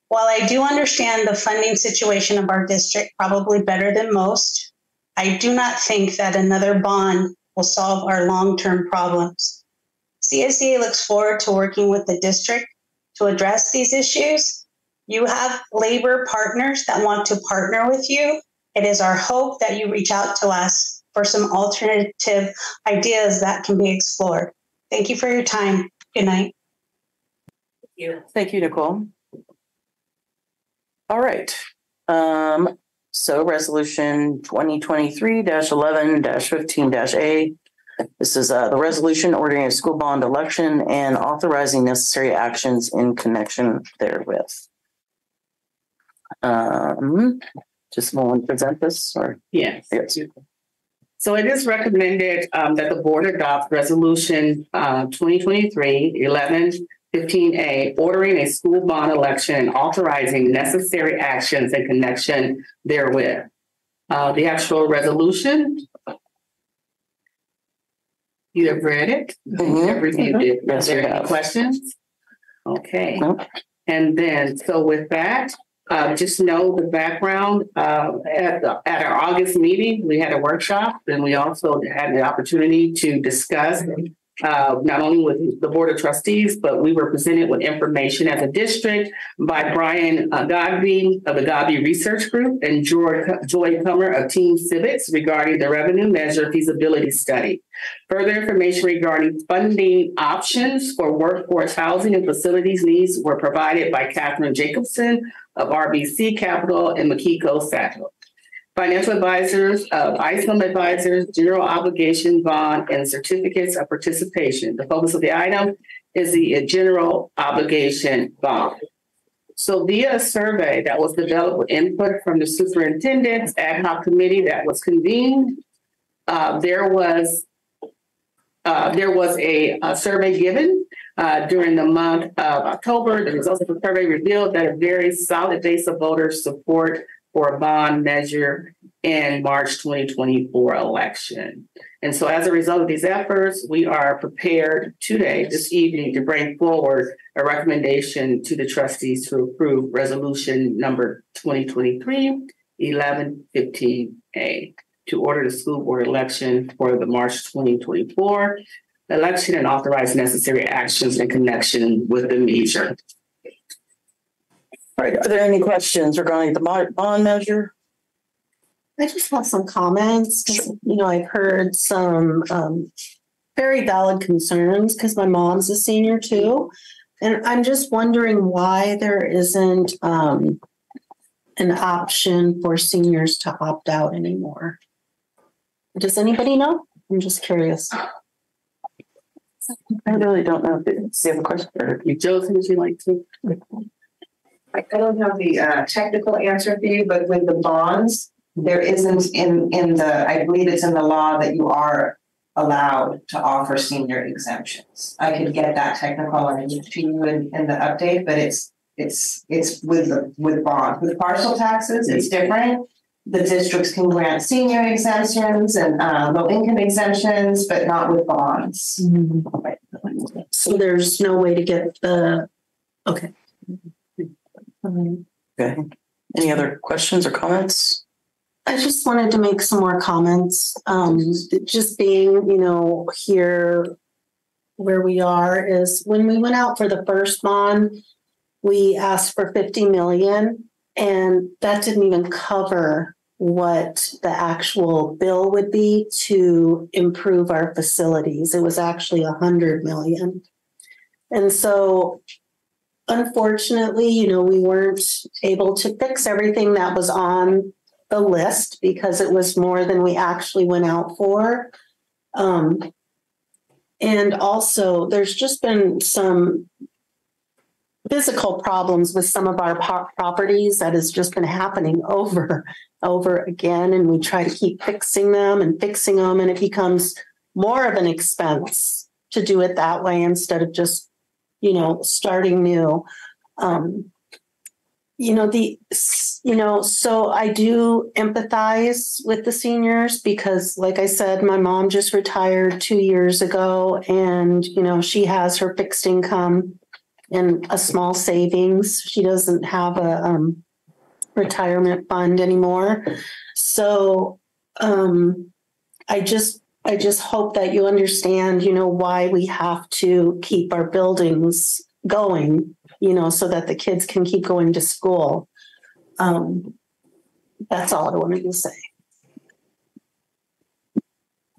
While I do understand the funding situation of our district probably better than most, I do not think that another bond will solve our long-term problems. CSEA looks forward to working with the district to address these issues. You have labor partners that want to partner with you. It is our hope that you reach out to us for some alternative ideas that can be explored. Thank you for your time. Good night. Thank you, Nicole. All right. So resolution 2023-11-15-A. This is the resolution ordering a school bond election and authorizing necessary actions in connection therewith. Just someone present this, or? Yes. So it is recommended that the board adopt resolution 2023-11-15A, ordering a school bond election and authorizing necessary actions in connection therewith. The actual resolution, you have read it, you have reviewed it. Yes, Are there we any have. questions? Okay. And then, so with that, just know the background. At our August meeting, we had a workshop, and we also had the opportunity to discuss not only with the Board of Trustees, but we were presented with information as a district by Brian Godby of the Godby Research Group and Joy Comer of Team Civics regarding the revenue measure feasibility study. Further information regarding funding options for workforce housing and facilities needs were provided by Catherine Jacobson of RBC Capital and Makiko Sato. Financial advisors of ISOM advisors, general obligation bond, and certificates of participation. The focus of the item is the general obligation bond. So via a survey that was developed with input from the superintendent's ad hoc committee that was convened, there was a survey given during the month of October. The results of the survey revealed that a very solid base of voters support for a bond measure in March 2024 election. And so as a result of these efforts, we are prepared today, this evening, to bring forward a recommendation to the trustees to approve resolution number 2023-11-15A to order the school board election for the March 2024 election and authorize necessary actions in connection with the measure. All right, are there any questions regarding the bond measure? I just have some comments. I've heard some very valid concerns because my mom's a senior too. And I'm just wondering why there isn't an option for seniors to opt out anymore. Does anybody know? I'm just curious. I really don't know. Do you have a question? Or Josie, would you like to? I don't have the technical answer for you, but with the bonds, there isn't in the, I believe it's in the law that you are allowed to offer senior exemptions. I could get that technical and give to you in the update, but it's with bond. With partial taxes, it's different. The districts can grant senior exemptions and low income exemptions, but not with bonds. Mm-hmm. So there's no way to get the, okay. Okay. Any other questions or comments? I just wanted to make some more comments. Just being, here where we are is when we went out for the first bond, we asked for 50 million, and that didn't even cover what the actual bill would be to improve our facilities. It was actually 100 million. And so unfortunately, we weren't able to fix everything that was on the list because it was more than we actually went out for. And also there's just been some physical problems with some of our properties that has just been happening over again. And we try to keep fixing them, and it becomes more of an expense to do it that way instead of just, starting new. So I do empathize with the seniors because, like I said, my mom just retired 2 years ago, and, she has her fixed income and a small savings. She doesn't have a retirement fund anymore. So I just hope that you understand, why we have to keep our buildings going, so that the kids can keep going to school. That's all I wanted to say.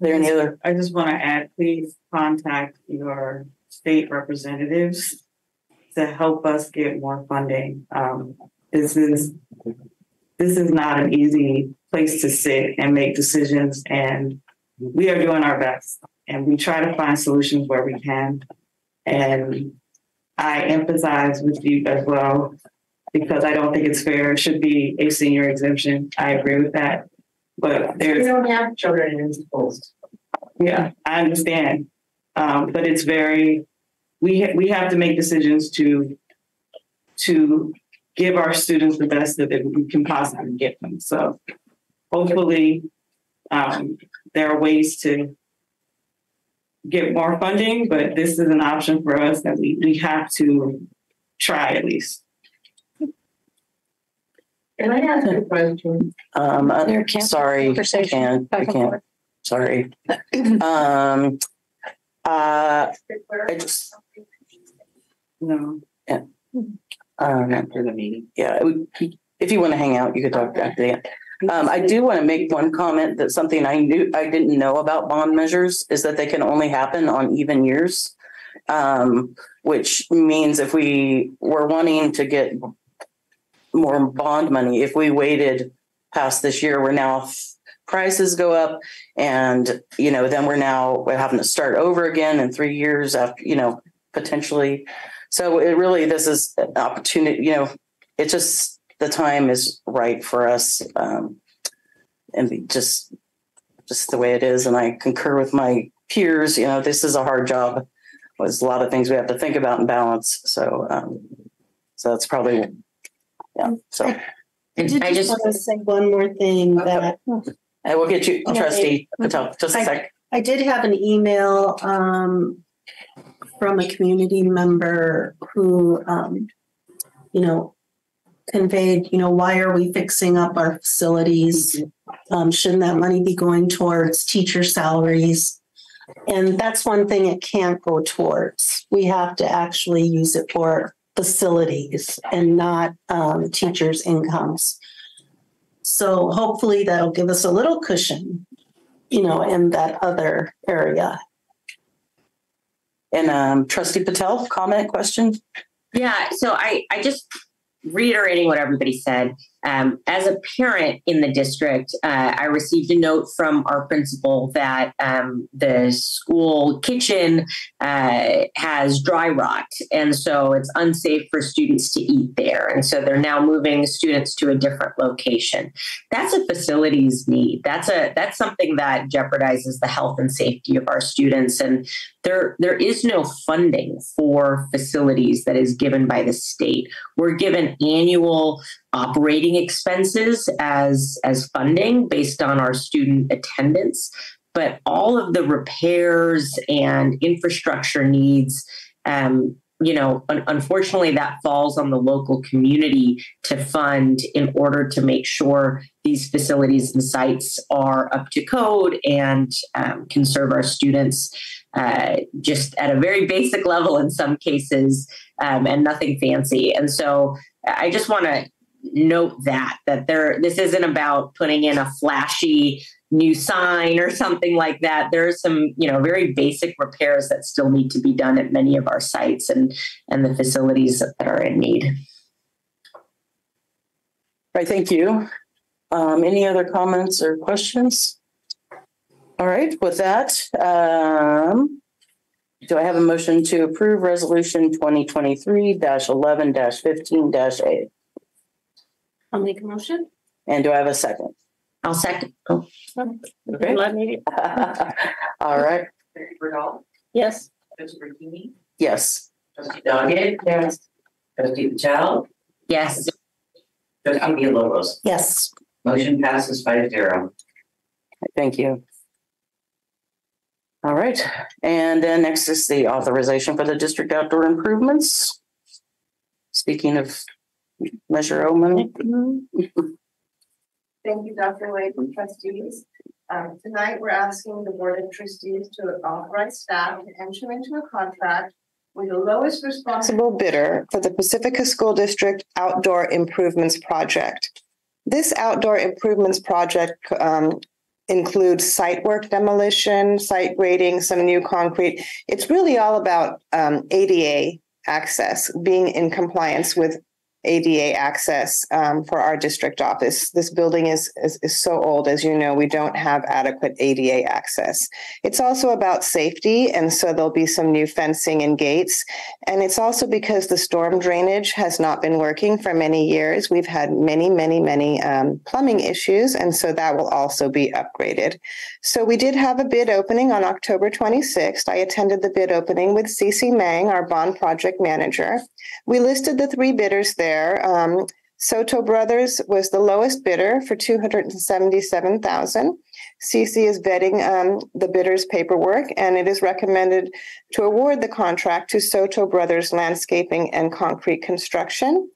There any other? I just want to add, please contact your state representatives to help us get more funding. This is not an easy place to sit and make decisions, and we are doing our best, and we try to find solutions where we can. And I empathize with you as well, because I don't think it's fair. It should be a senior exemption. I agree with that. But we don't have children in schools. Yeah, I understand. But it's we have to make decisions to give our students the best that we can possibly get them. So hopefully there are ways to get more funding, but this is an option for us that we have to try at least. Can I ask a question? Sorry, I can't. Sorry. I just no. Yeah. After the meeting. Yeah. If you want to hang out, you could talk after the end. I do want to make one comment that something I didn't know about bond measures is that they can only happen on even years, which means if we were wanting to get more bond money, if we waited past this year, we're now prices go up, and then we're having to start over again in 3 years after, potentially. So this is an opportunity. It's just the time is right for us, and just the way it is. And I concur with my peers. This is a hard job. There's a lot of things we have to think about and balance. So that's probably. Yeah. So I just want to say one more thing that I will get you, Trustee Patel, just a sec. I did have an email from a community member who, conveyed, why are we fixing up our facilities? Shouldn't that money be going towards teacher salaries? And that's one thing it can't go towards. We have to actually use it for facilities and not teachers' incomes. So hopefully that'll give us a little cushion, in that other area. And Trustee Patel, comment, question? Yeah, so I just reiterating what everybody said. As a parent in the district, I received a note from our principal that the school kitchen has dry rot, and so it's unsafe for students to eat there. And so they're now moving students to a different location. That's a facilities need. That's something that jeopardizes the health and safety of our students. And there is no funding for facilities that is given by the state. We're given annual operating expenses as funding based on our student attendance, but all of the repairs and infrastructure needs, unfortunately, that falls on the local community to fund in order to make sure these facilities and sites are up to code and can serve our students just at a very basic level in some cases, and nothing fancy. And so I just want to note that this isn't about putting in a flashy new sign or something like that. There are some, very basic repairs that still need to be done at many of our sites and the facilities that are in need. All right, thank you. Any other comments or questions? All right, with that, do I have a motion to approve resolution 2023-11-15-A? I'll make a motion. And do I have a second? I'll second. Oh. Okay. All right. Yes. Trustee Bertini? Yes. Trustee Doggett? Yes. Trustee Patel? Yes. Trustee Villalobos? Yes. Motion passes 5-0. Thank you. All right. And then next is the authorization for the district outdoor improvements. Speaking of Measure Oman. Thank you, Dr. Wade and trustees. Tonight, we're asking the Board of Trustees to authorize staff to enter into a contract with the lowest responsible bidder for the Pacifica School District Outdoor Improvements Project. This outdoor improvements project includes site work demolition, site grading, some new concrete. It's really all about ADA access, being in compliance with ADA access for our district office. This building is so old, as you know, we don't have adequate ADA access. It's also about safety, and so there'll be some new fencing and gates. And it's also because the storm drainage has not been working for many years. We've had many plumbing issues, and so that will also be upgraded. So we did have a bid opening on October 26th. I attended the bid opening with Cece Mang, our bond project manager. We listed the three bidders there. Soto Brothers was the lowest bidder for $277,000. CC is vetting the bidder's paperwork, and it is recommended to award the contract to Soto Brothers Landscaping and Concrete Construction.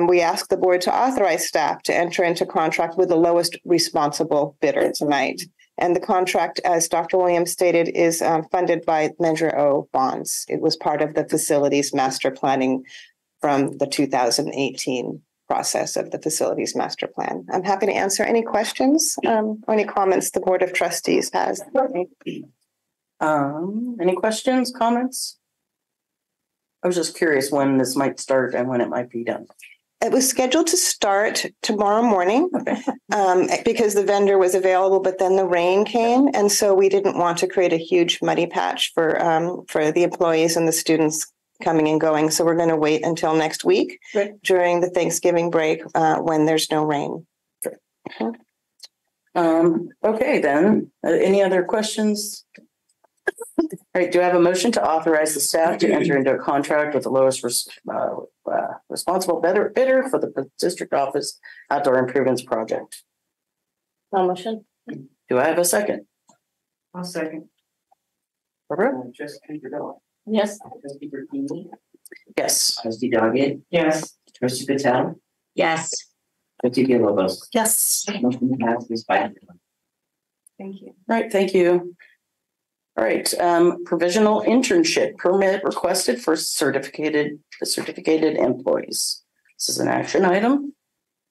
We ask the board to authorize staff to enter into contract with the lowest responsible bidder tonight. And the contract, as Dr. Williams stated, is funded by Measure O bonds. It was part of the facilities master planning from the 2018 process of the facilities master plan. I'm happy to answer any questions or any comments the Board of Trustees has. Any questions, comments? I was just curious when this might start and when it might be done. It was scheduled to start tomorrow morning because the vendor was available, but then the rain came. And so we didn't want to create a huge muddy patch for the employees and the students coming and going. So we're going to wait until next week during the Thanksgiving break when there's no rain. Okay, then. Any other questions? All right, do I have a motion to authorize the staff to enter into a contract with the lowest responsible bidder for the district office outdoor improvements project? No motion. Do I have a second? I'll second. Barbara? Trustee Patel? Yes. Trustee Bertini? Yes. Trustee Doggett? Yes. Trustee Patel? Yes. Trustee Villalobos? Yes. Motion passes 5-0. Thank you. All right, thank you. All right, provisional internship permit requested for certificated employees. This is an action item.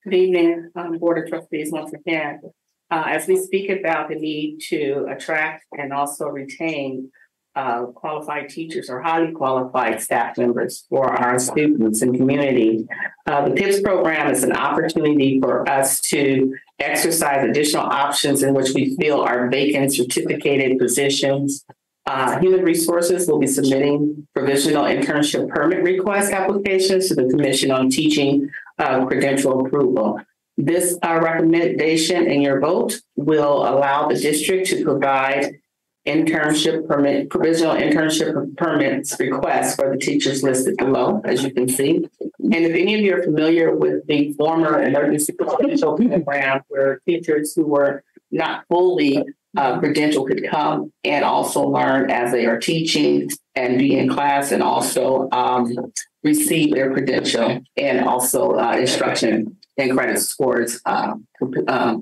Good evening, Board of Trustees once again. As we speak about the need to attract and also retain qualified teachers or highly qualified staff members for our students and community. The PIPS program is an opportunity for us to exercise additional options in which we feel are vacant certificated positions. Human Resources will be submitting provisional internship permit request applications to the Commission on Teaching Credential Approval. This recommendation and your vote will allow the district to provide provisional internship permits requests for the teachers listed below, as you can see. And if any of you are familiar with the former emergency credential program, where teachers who were not fully credential could come and also learn as they are teaching and be in class, and also receive their credential and also instruction and credits towards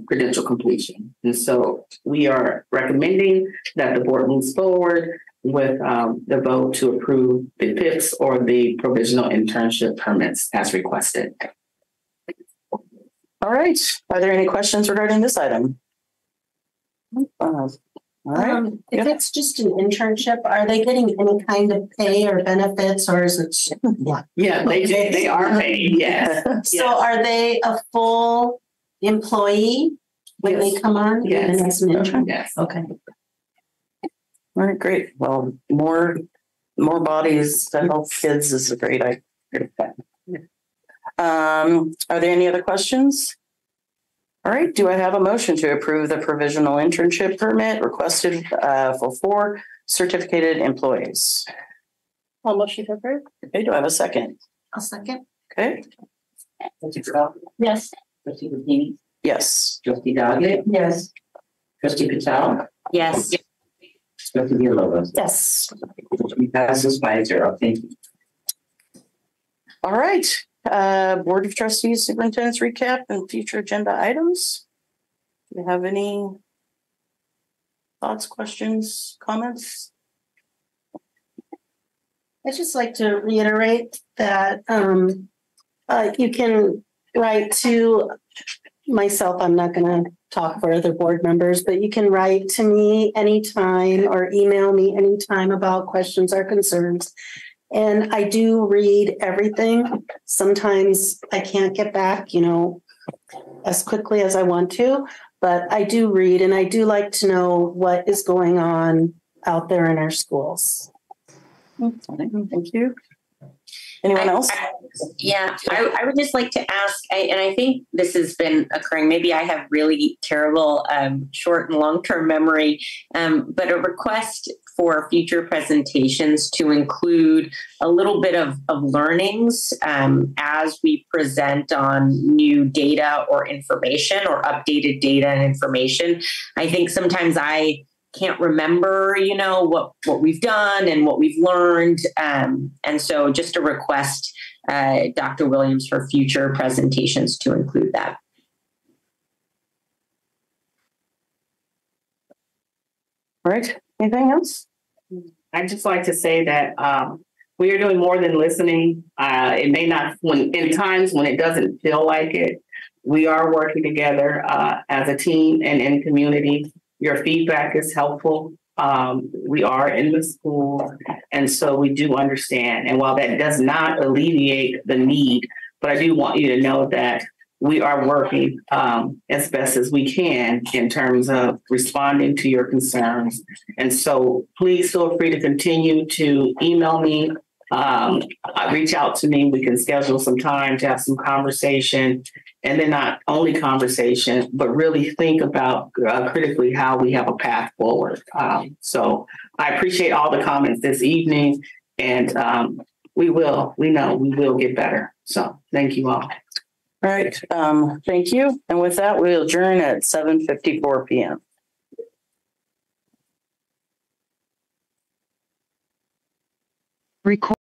credential completion. And so we are recommending that the board moves forward with the vote to approve the PIPS or the provisional internship permits as requested. All right. Are there any questions regarding this item? All right. If it's just an internship, are they getting any kind of pay or benefits, or is it? Yeah, they are paid. Yes. So are they a full employee when they come on? Yes. Even as an intern? Yes. Okay. All right, great. Well, more bodies to help kids is a great idea. Are there any other questions? All right, do I have a motion to approve the provisional internship permit requested for 4 certificated employees? I'll motion to approve. Okay, do I have a second? I'll second. Okay. Trustee Terrell? Yes. Trustee Rubini? Yes. Trustee Doggett? Yes. Trustee Patel? Yes. Trustee Villalobos? Yes. Motion passes 5-0. Thank you. All right. Board of Trustees, Superintendent's recap and future agenda items. Do you have any thoughts, questions, comments? I'd just like to reiterate that you can write to myself. I'm not going to talk for other board members, but you can write to me anytime or email me anytime about questions or concerns. And I do read everything. Sometimes I can't get back, as quickly as I want to, but I do read, and I do like to know what is going on out there in our schools. Thank you. Anyone else? I would just like to ask, and I think this has been occurring, maybe I have really terrible short and long-term memory, but a request for future presentations to include a little bit of learnings as we present on new data or information or updated data and information. I think sometimes I can't remember, what we've done and what we've learned. And so just a request, Dr. Williams, for future presentations to include that. All right. Anything else? I'd just like to say that we are doing more than listening. It may not, in times when it doesn't feel like it, we are working together as a team and in community. Your feedback is helpful. We are in the school, and so we do understand. And while that does not alleviate the need, but I do want you to know that we are working as best as we can in terms of responding to your concerns. And so please feel free to continue to email me, reach out to me. We can schedule some time to have some conversation, and then not only conversation, but really think about critically how we have a path forward. So I appreciate all the comments this evening, and we know we will get better. So thank you all. All right. Thank you. And with that, we'll adjourn at 7:54 p.m. Record.